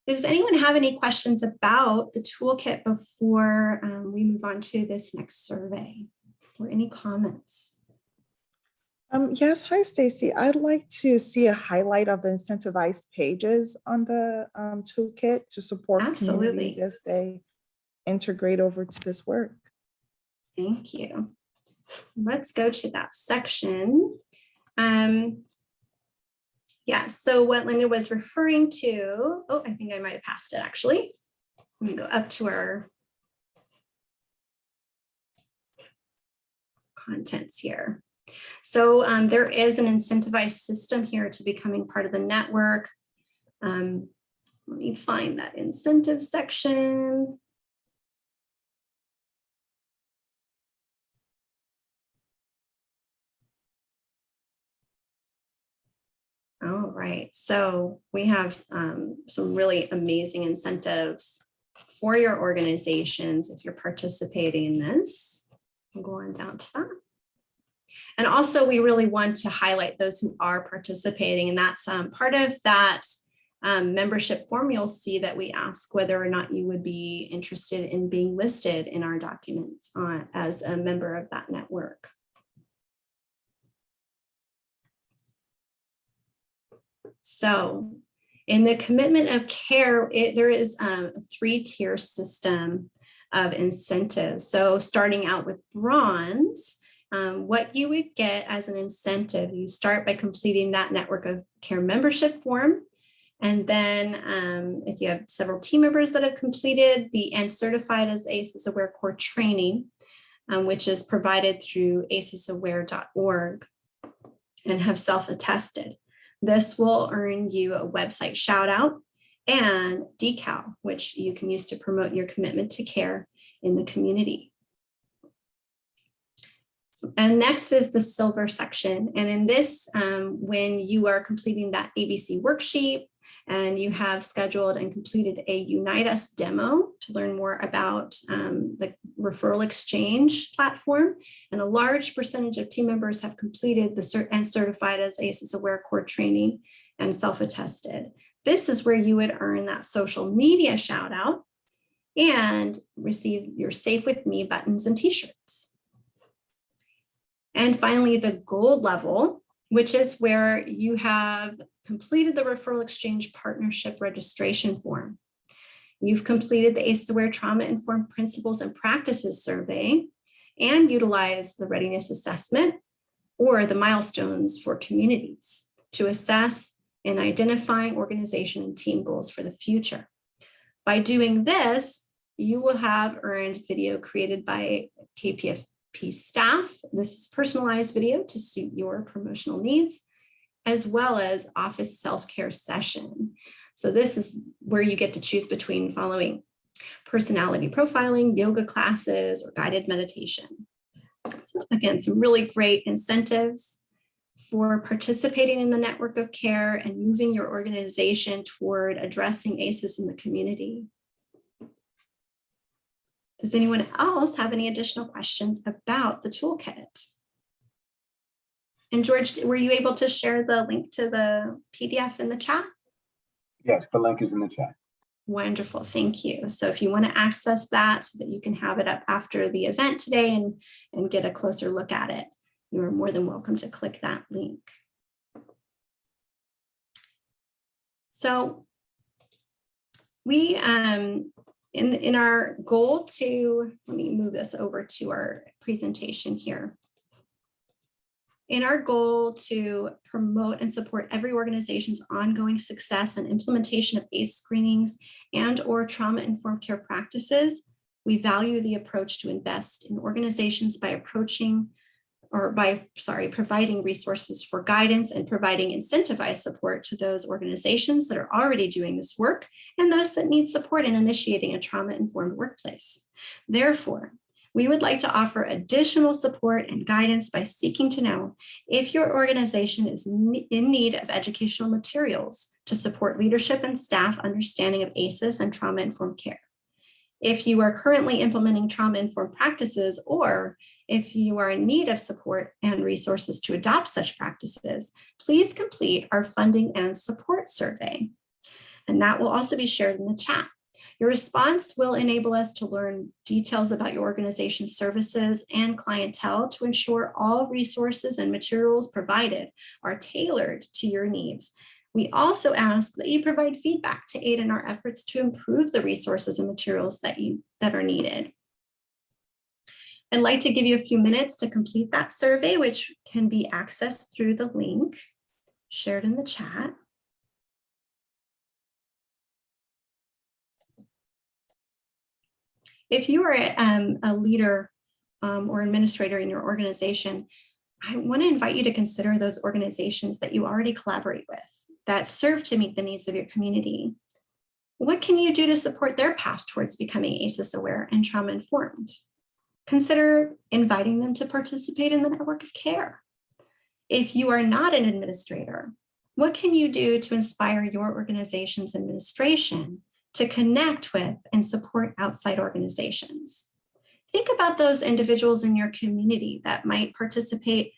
Does anyone have any questions about the toolkit before we move on to this next survey, or any comments? Yes, hi Stacy. I'd like to see a highlight of the incentivized pages on the toolkit to support communities as they integrate over to this work. Thank you. Let's go to that section. Yeah, so what Linda was referring to, oh, I think I might have passed it actually. Let me go up to our contents here. So there is an incentivized system here to becoming part of the network. Let me find that incentive section. All right, so we have some really amazing incentives for your organizations if you're participating in this. I'll go on down to that. And also we really want to highlight those who are participating, and that's part of that membership form. You'll see that we ask whether or not you would be interested in being listed in our documents as a member of that network. So in the commitment of care, there is a 3-tier system of incentives. So starting out with bronze, what you would get as an incentive, you start by completing that network of care membership form. And then if you have several team members that have completed and certified as ACEs Aware core training, which is provided through acesaware.org and have self-attested. This will earn you a website shout out and decal, which you can use to promote your commitment to care in the community. And next is the silver section. And in this, when you are completing that ABC worksheet and you have scheduled and completed a Unite Us demo to learn more about the referral exchange platform, and a large percentage of team members have completed the and certified as ACEs Aware core training and self-attested. This is where you would earn that social media shout out and receive your Safe With Me buttons and t-shirts. And finally, the gold level, which is where you have completed the referral exchange partnership registration form. You've completed the ACEs Aware Trauma Informed Principles and Practices survey and utilized the readiness assessment or the milestones for communities to assess and identifying organization and team goals for the future. By doing this, you will have earned video created by KPFP staff. This is personalized video to suit your promotional needs, as well as office self-care session. So this is where you get to choose between following personality profiling, yoga classes, or guided meditation. So again, some really great incentives for participating in the network of care and moving your organization toward addressing ACEs in the community. Does anyone else have any additional questions about the toolkit? And George, were you able to share the link to the PDF in the chat? Yes, the link is in the chat. Wonderful, thank you. So if you want to access that so that you can have it up after the event today and get a closer look at it, you are more than welcome to click that link. So we, in our goal to, let me move this over to our presentation here. In our goal to promote and support every organization's ongoing success and implementation of ACE screenings and/or trauma-informed care practices, we value the approach to invest in organizations by providing resources for guidance and providing incentivized support to those organizations that are already doing this work and those that need support in initiating a trauma-informed workplace. Therefore, we would like to offer additional support and guidance by seeking to know if your organization is in need of educational materials to support leadership and staff understanding of ACEs and trauma-informed care. If you are currently implementing trauma-informed practices, or if you are in need of support and resources to adopt such practices, please complete our funding and support survey. And that will also be shared in the chat. Your response will enable us to learn details about your organization's services and clientele to ensure all resources and materials provided are tailored to your needs. We also ask that you provide feedback to aid in our efforts to improve the resources and materials that are needed. I'd like to give you a few minutes to complete that survey, which can be accessed through the link shared in the chat. If you are a leader or administrator in your organization, I want to invite you to consider those organizations that you already collaborate with that serve to meet the needs of your community. What can you do to support their path towards becoming ACEs aware and trauma informed? Consider inviting them to participate in the network of care. If you are not an administrator, what can you do to inspire your organization's administration to connect with and support outside organizations? Think about those individuals in your community that might participate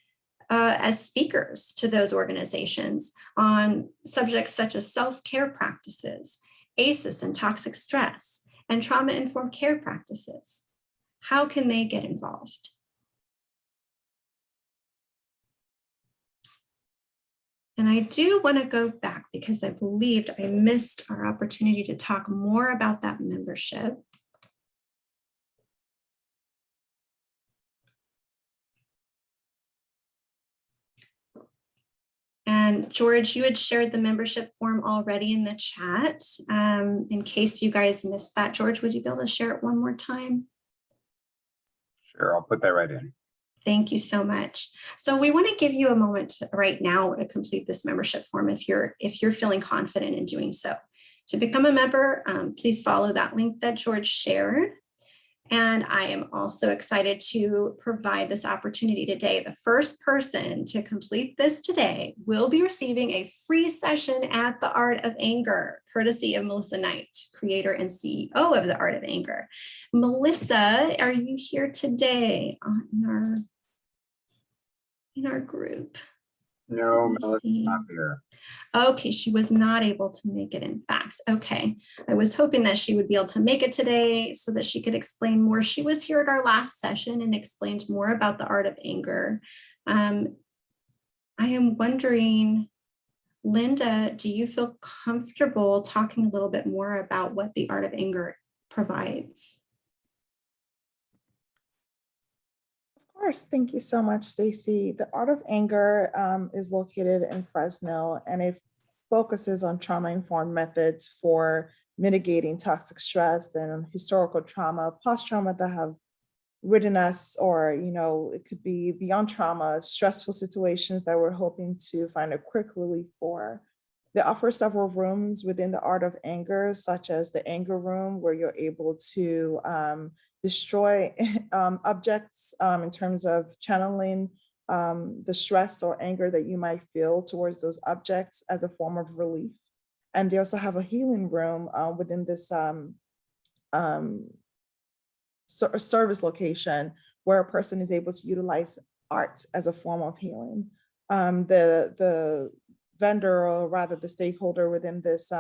as speakers to those organizations on subjects such as self-care practices, ACEs and toxic stress, and trauma-informed care practices. How can they get involved? And I do want to go back because I believed I missed our opportunity to talk more about that membership. And George, you had shared the membership form already in the chat. In case you guys missed that, George, would you be able to share it one more time? Sure, I'll put that right in. Thank you so much. So we want to give you a moment right now to complete this membership form if you're feeling confident in doing so. To become a member, please follow that link that George shared. And I am also excited to provide this opportunity today. The first person to complete this today will be receiving a free session at the Art of Anger, courtesy of Melissa Knight, creator and CEO of the Art of Anger. Melissa, are you here today in our group? No, Melissa's not here. Okay, she was not able to make it, in fact. Okay, I was hoping that she would be able to make it today so that she could explain more. She was here at our last session and explained more about the Art of Anger. I am wondering, Linda, do you feel comfortable talking a little bit more about what the Art of Anger provides? Of course, thank you so much, Stacy. The Art of Anger is located in Fresno, and it focuses on trauma-informed methods for mitigating toxic stress and historical trauma, post-trauma that have ridden us, or it could be beyond trauma, stressful situations that we're hoping to find a quick relief for. They offer several rooms within the Art of Anger, such as the Anger Room, where you're able to destroy objects in terms of channeling the stress or anger that you might feel towards those objects as a form of relief. And they also have a healing room within this service location where a person is able to utilize art as a form of healing. The vendor, or rather the stakeholder within this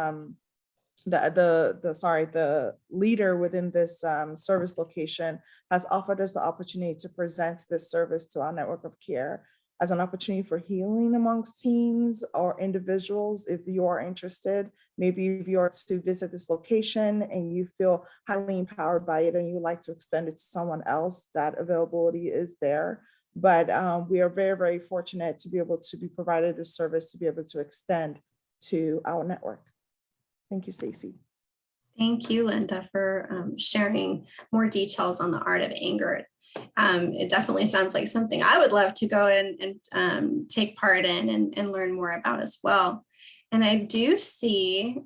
the leader within this service location has offered us the opportunity to present this service to our network of care as an opportunity for healing amongst teens or individuals. If you are interested, maybe if you are to visit this location and you feel highly empowered by it and you would like to extend it to someone else, that availability is there. But we are very, very fortunate to be able to be provided this service to be able to extend to our network. Thank you, Stacy. Thank you, Linda, for sharing more details on the Art of Anger. It definitely sounds like something I would love to go and take part in and learn more about as well. And I do see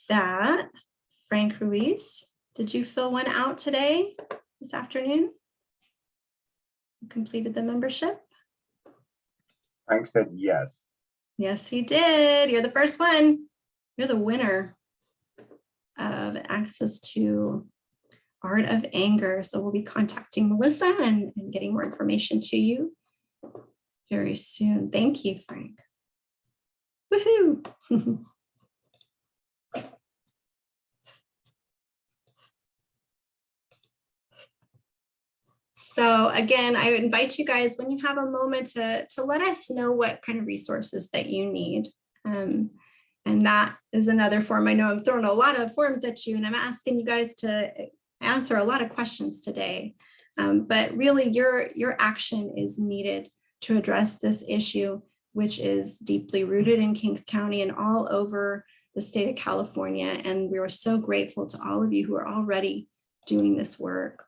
that Frank Ruiz, did you fill one out today, this afternoon? Completed the membership? Frank said yes. Yes, he did. You're the first one. You're the winner of access to Art of Anger. So we'll be contacting Melissa and getting more information to you very soon. Thank you, Frank. Woohoo! So again, I invite you guys, when you have a moment, to let us know what kind of resources that you need. And that is another form. I know I'm throwing a lot of forms at you and I'm asking you guys to answer a lot of questions today. But really your action is needed to address this issue, which is deeply rooted in Kings County and all over the state of California. And we are so grateful to all of you who are already doing this work.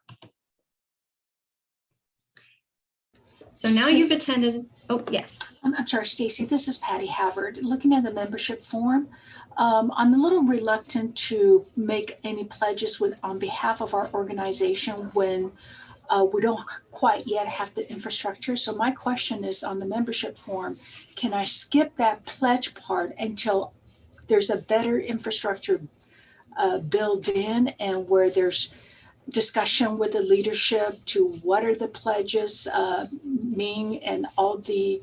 So now you've attended, oh, yes. I'm sorry, Stacy, this is Patty Havard. Looking at the membership form, I'm a little reluctant to make any pledges on behalf of our organization when we don't quite yet have the infrastructure. So my question is, on the membership form, can I skip that pledge part until there's a better infrastructure built in, and where there's discussion with the leadership to what are the pledges mean and all the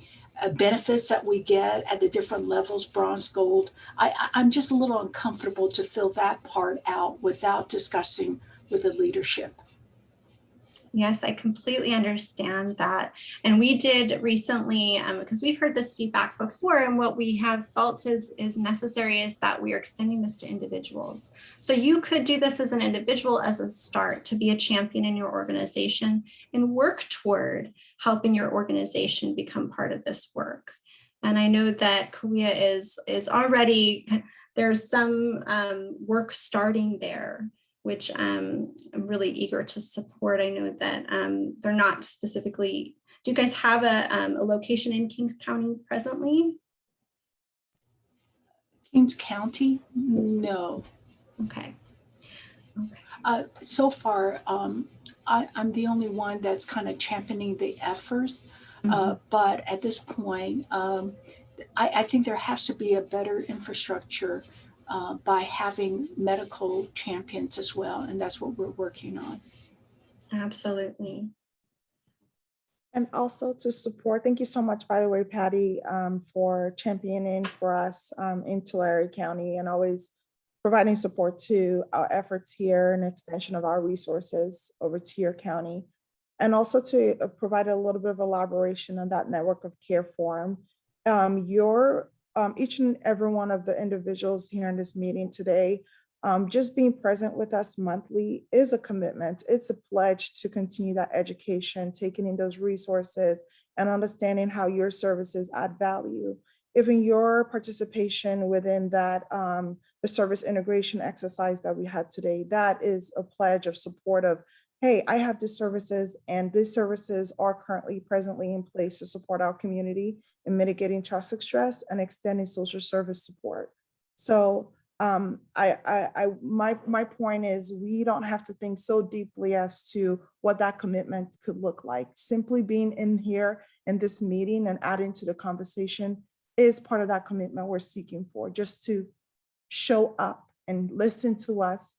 benefits that we get at the different levels, bronze, gold. I'm just a little uncomfortable to fill that part out without discussing with the leadership. Yes, I completely understand that. And we did recently, because we've heard this feedback before, and what we have felt is necessary is that we are extending this to individuals. So you could do this as an individual as a start to be a champion in your organization and work toward helping your organization become part of this work. And I know that Kauai is already, there's some work starting there. which I'm really eager to support. I know that they're not specifically, do you guys have a location in Kings County presently? Kings County? No. Okay. Okay. So far, I'm the only one that's kind of championing the effort. But at this point, I think there has to be a better infrastructure by having medical champions as well. And that's what we're working on. Absolutely. And also to support, thank you so much, by the way, Patty, for championing for us in Tulare County and always providing support to our efforts here and extension of our resources over to your county. And also to provide a little bit of elaboration on that network of care forum. Each and every one of the individuals here in this meeting today, just being present with us monthly is a commitment. It's a pledge to continue that education, taking in those resources and understanding how your services add value. Even your participation within that, the service integration exercise that we had today, that is a pledge of support of, hey, I have these services and these services are currently presently in place to support our community in mitigating toxic stress and extending social service support. So my point is we don't have to think so deeply as to what that commitment could look like. Simply being in here in this meeting and adding to the conversation is part of that commitment we're seeking for, just to show up and listen to us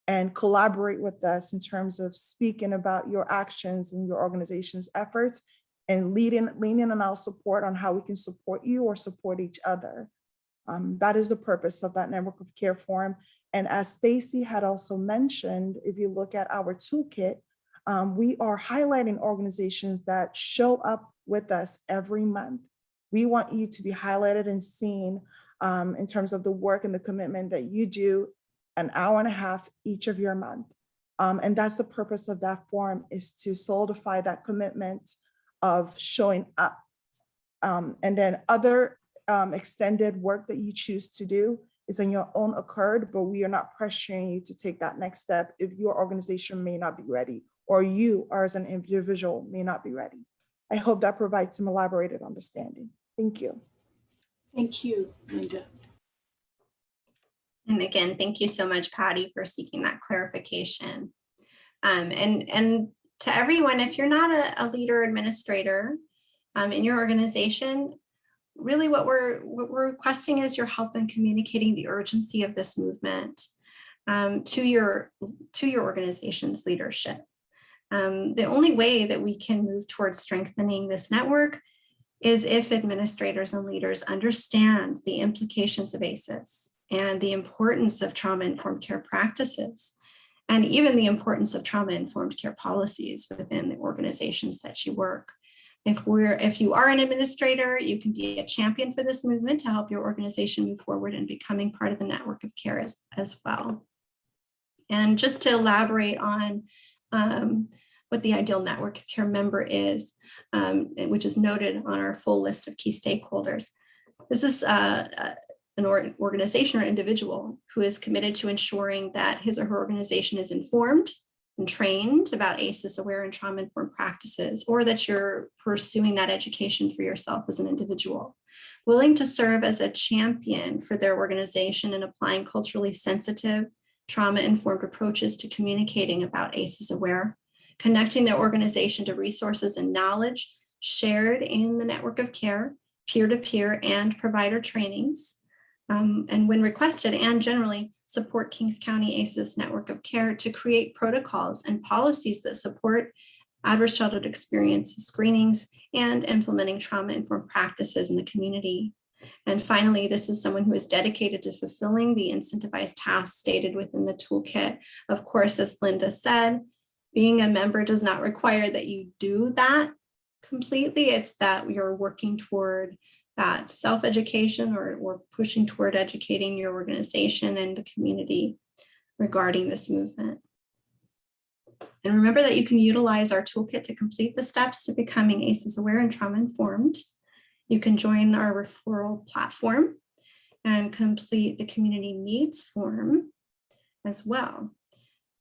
and collaborate with us in terms of speaking about your actions and your organization's efforts and leaning on our support on how we can support you or support each other. That is the purpose of that network of care forum. And as Stacy had also mentioned, if you look at our toolkit, we are highlighting organizations that show up with us every month. We want you to be highlighted and seen in terms of the work and the commitment that you do an hour and a half each of your month. And that's the purpose of that forum, is to solidify that commitment of showing up. And then other extended work that you choose to do is on your own accord, but we are not pressuring you to take that next step if your organization may not be ready or you as an individual may not be ready. I hope that provides some elaborated understanding. Thank you. Thank you, Linda. And again, thank you so much, Patty, for seeking that clarification. And to everyone, if you're not a leader administrator in your organization, really what we're requesting is your help in communicating the urgency of this movement to your organization's leadership. The only way that we can move towards strengthening this network is if administrators and leaders understand the implications of ACEs and the importance of trauma-informed care practices, and even the importance of trauma-informed care policies within the organizations that you work. If you are an administrator, you can be a champion for this movement to help your organization move forward and becoming part of the network of care as well. And just to elaborate on what the ideal network of care member is, which is noted on our full list of key stakeholders. This is an organization or individual who is committed to ensuring that his or her organization is informed and trained about ACEs-aware and trauma-informed practices, or that you're pursuing that education for yourself as an individual. Willing to serve as a champion for their organization and applying culturally sensitive, trauma-informed approaches to communicating about ACEs-aware, connecting their organization to resources and knowledge shared in the network of care, peer-to-peer and provider trainings, and when requested, and generally support Kings County ACEs network of care to create protocols and policies that support adverse childhood experiences screenings and implementing trauma-informed practices in the community. And finally, this is someone who is dedicated to fulfilling the incentivized tasks stated within the toolkit. Of course, as Linda said, being a member does not require that you do that completely. It's that we are working toward that self-education or pushing toward educating your organization and the community regarding this movement. And remember that you can utilize our toolkit to complete the steps to becoming ACEs aware and trauma informed. You can join our referral platform and complete the community needs form as well.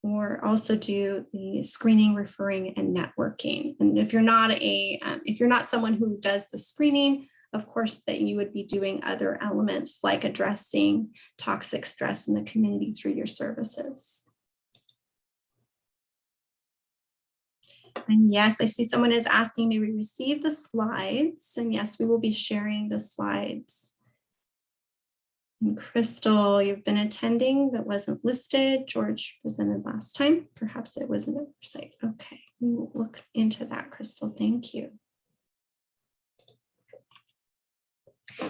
or also do the screening, referring, and networking. And if you're not someone who does the screening, of course, that you would be doing other elements like addressing toxic stress in the community through your services. And yes, I see someone is asking, may we receive the slides? And yes, we will be sharing the slides. And Crystal, you've been attending that wasn't listed. George presented last time. Perhaps it was an oversight. Okay, we will look into that, Crystal. Thank you.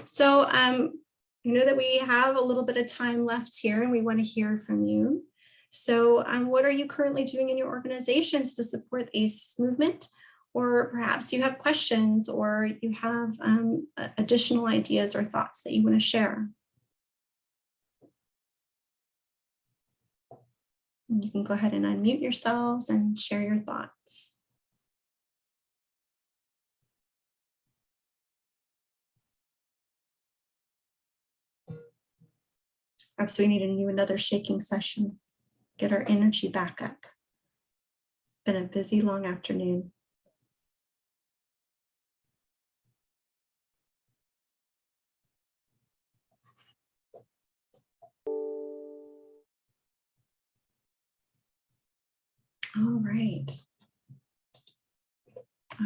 So you know that we have a little bit of time left here and we want to hear from you. So what are you currently doing in your organizations to support the ACE movement? Or perhaps you have questions or you have additional ideas or thoughts that you want to share. You can go ahead and unmute yourselves and share your thoughts. Perhaps we need to do another shaking session, get our energy back up. It's been a busy, long afternoon. All right.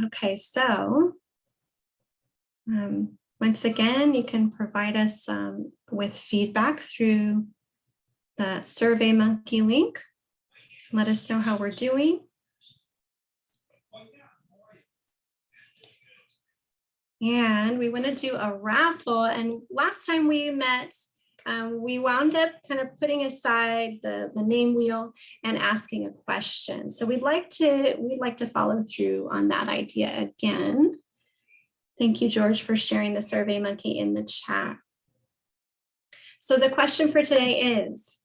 Okay, so once again, you can provide us with feedback through the SurveyMonkey link. Let us know how we're doing. And we want to do a raffle. And last time we met, we wound up kind of putting aside the name wheel and asking a question. So we'd like to follow through on that idea again. Thank you, George, for sharing the SurveyMonkey in the chat. So the question for today is,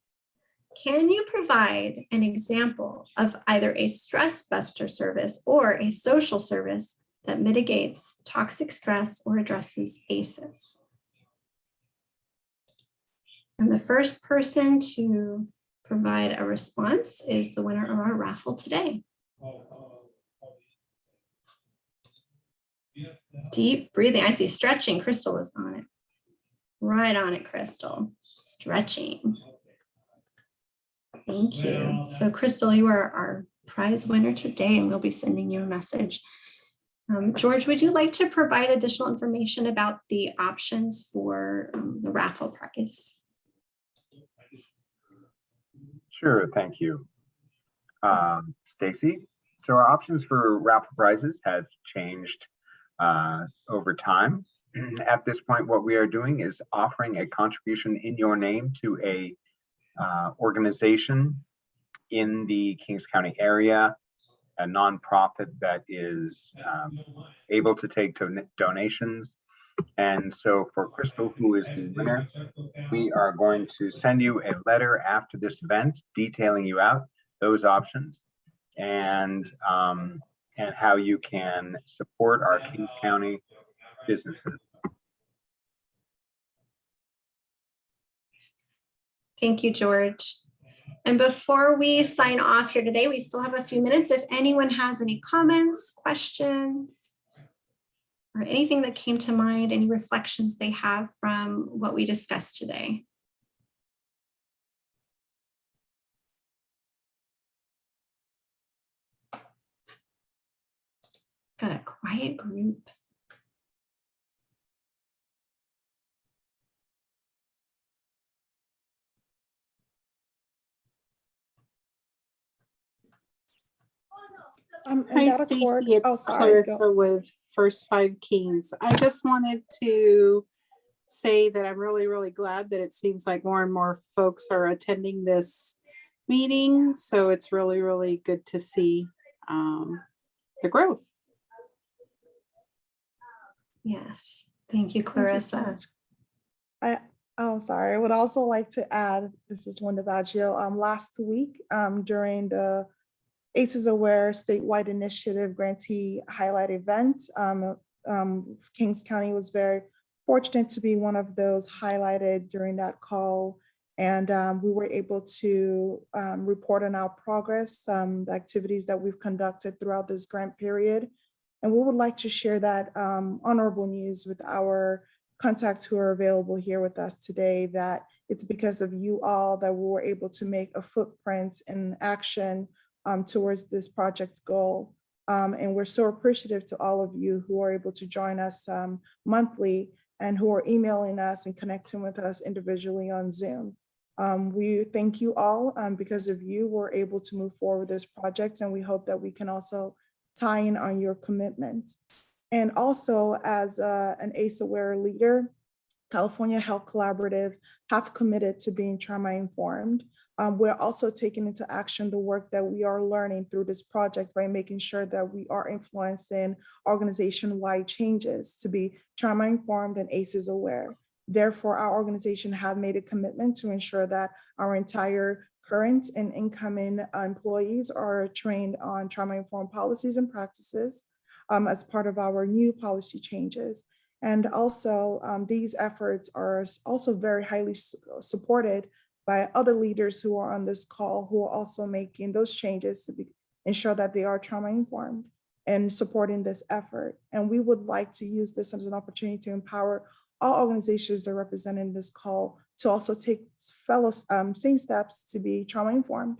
can you provide an example of either a stress buster service or a social service that mitigates toxic stress or addresses ACEs? And the first person to provide a response is the winner of our raffle today. Deep breathing. I see stretching. Crystal is on it. Right on it, Crystal. Stretching. Thank you. So Crystal, you are our prize winner today, and we'll be sending you a message. George, would you like to provide additional information about the options for the raffle prize? Sure, thank you. Stacy, so our options for raffle prizes have changed over time. At this point, what we are doing is offering a contribution in your name to a organization in the Kings County area, a nonprofit that is able to take donations. And so for Crystal, who is the winner, we are going to send you a letter after this event detailing you out those options and how you can support our Kings County businesses. Thank you, George. And before we sign off here today, we still have a few minutes. If anyone has any comments, questions, or anything that came to mind, any reflections they have from what we discussed today. Got a quiet group. Hi, Stacy. It's Clarissa with First Five Kings. I just wanted to say that I'm really, really glad that it seems like more and more folks are attending this meeting. So it's really, really good to see the growth. Yes. Thank you, Clarissa. Sorry. I would also like to add, this is Linda Baggio. Last week during the ACEs Aware statewide initiative grantee highlight event, Kings County was very fortunate to be one of those highlighted during that call. And we were able to report on our progress, the activities that we've conducted throughout this grant period. And we would like to share that honorable news with our contacts who are available here with us today, that it's because of you all that we were able to make a footprint in action towards this project goal. And we're so appreciative to all of you who are able to join us monthly and who are emailing us and connecting with us individually on Zoom. We thank you all. Because of you, we're able to move forward with this project, and we hope that we can also tie in on your commitment. And also, as an ACE-aware leader, California Health Collaborative have committed to being trauma informed. We're also taking into action the work that we are learning through this project by making sure that we are influencing organization-wide changes to be trauma informed and ACEs aware. Therefore, our organization have made a commitment to ensure that our entire current and incoming employees are trained on trauma-informed policies and practices as part of our new policy changes. And also, these efforts are also very highly supported by other leaders who are on this call, who are also making those changes to ensure that they are trauma-informed and supporting this effort. And we would like to use this as an opportunity to empower all organizations that are represented in this call to also take same steps to be trauma-informed.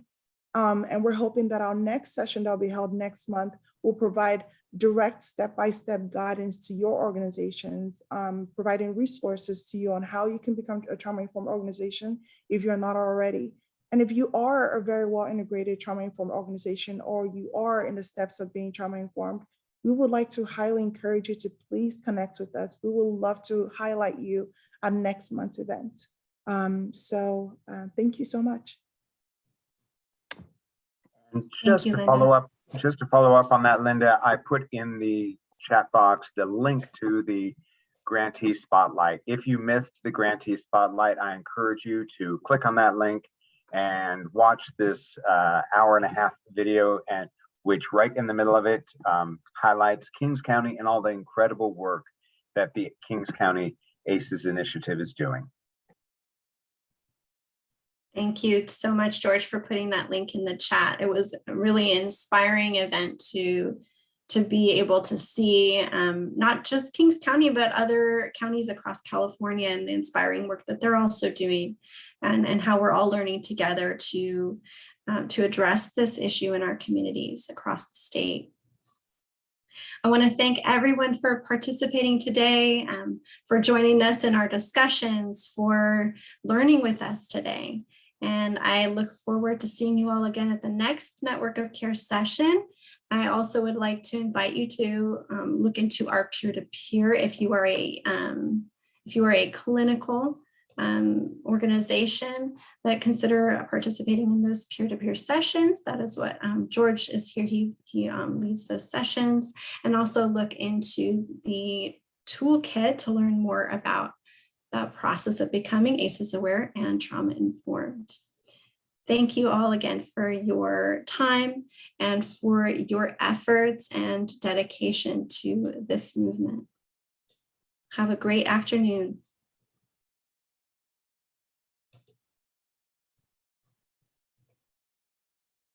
And we're hoping that our next session that will be held next month will provide direct step-by-step guidance to your organizations, providing resources to you on how you can become a trauma-informed organization if you're not already. And if you are a very well-integrated trauma-informed organization, or you are in the steps of being trauma-informed, we would like to highly encourage you to please connect with us. We would love to highlight you at next month's event. Thank you so much. And just to follow up on that, Linda, I put in the chat box the link to the grantee spotlight. If you missed the grantee spotlight, I encourage you to click on that link and watch this hour-and-a-half video, and which right in the middle of it highlights Kings County and all the incredible work that the Kings County ACEs initiative is doing. Thank you so much, George, for putting that link in the chat. It was a really inspiring event to be able to see not just Kings County, but other counties across California and the inspiring work that they're also doing, and how we're all learning together to address this issue in our communities across the state. I want to thank everyone for participating today, for joining us in our discussions, for learning with us today. And I look forward to seeing you all again at the next Network of Care session. I also would like to invite you to look into our peer-to-peer if you are a clinical organization that consider participating in those peer-to-peer sessions. That is what George is here. He leads those sessions. And also look into the toolkit to learn more about the process of becoming ACEs aware and trauma informed. Thank you all again for your time and for your efforts and dedication to this movement. Have a great afternoon.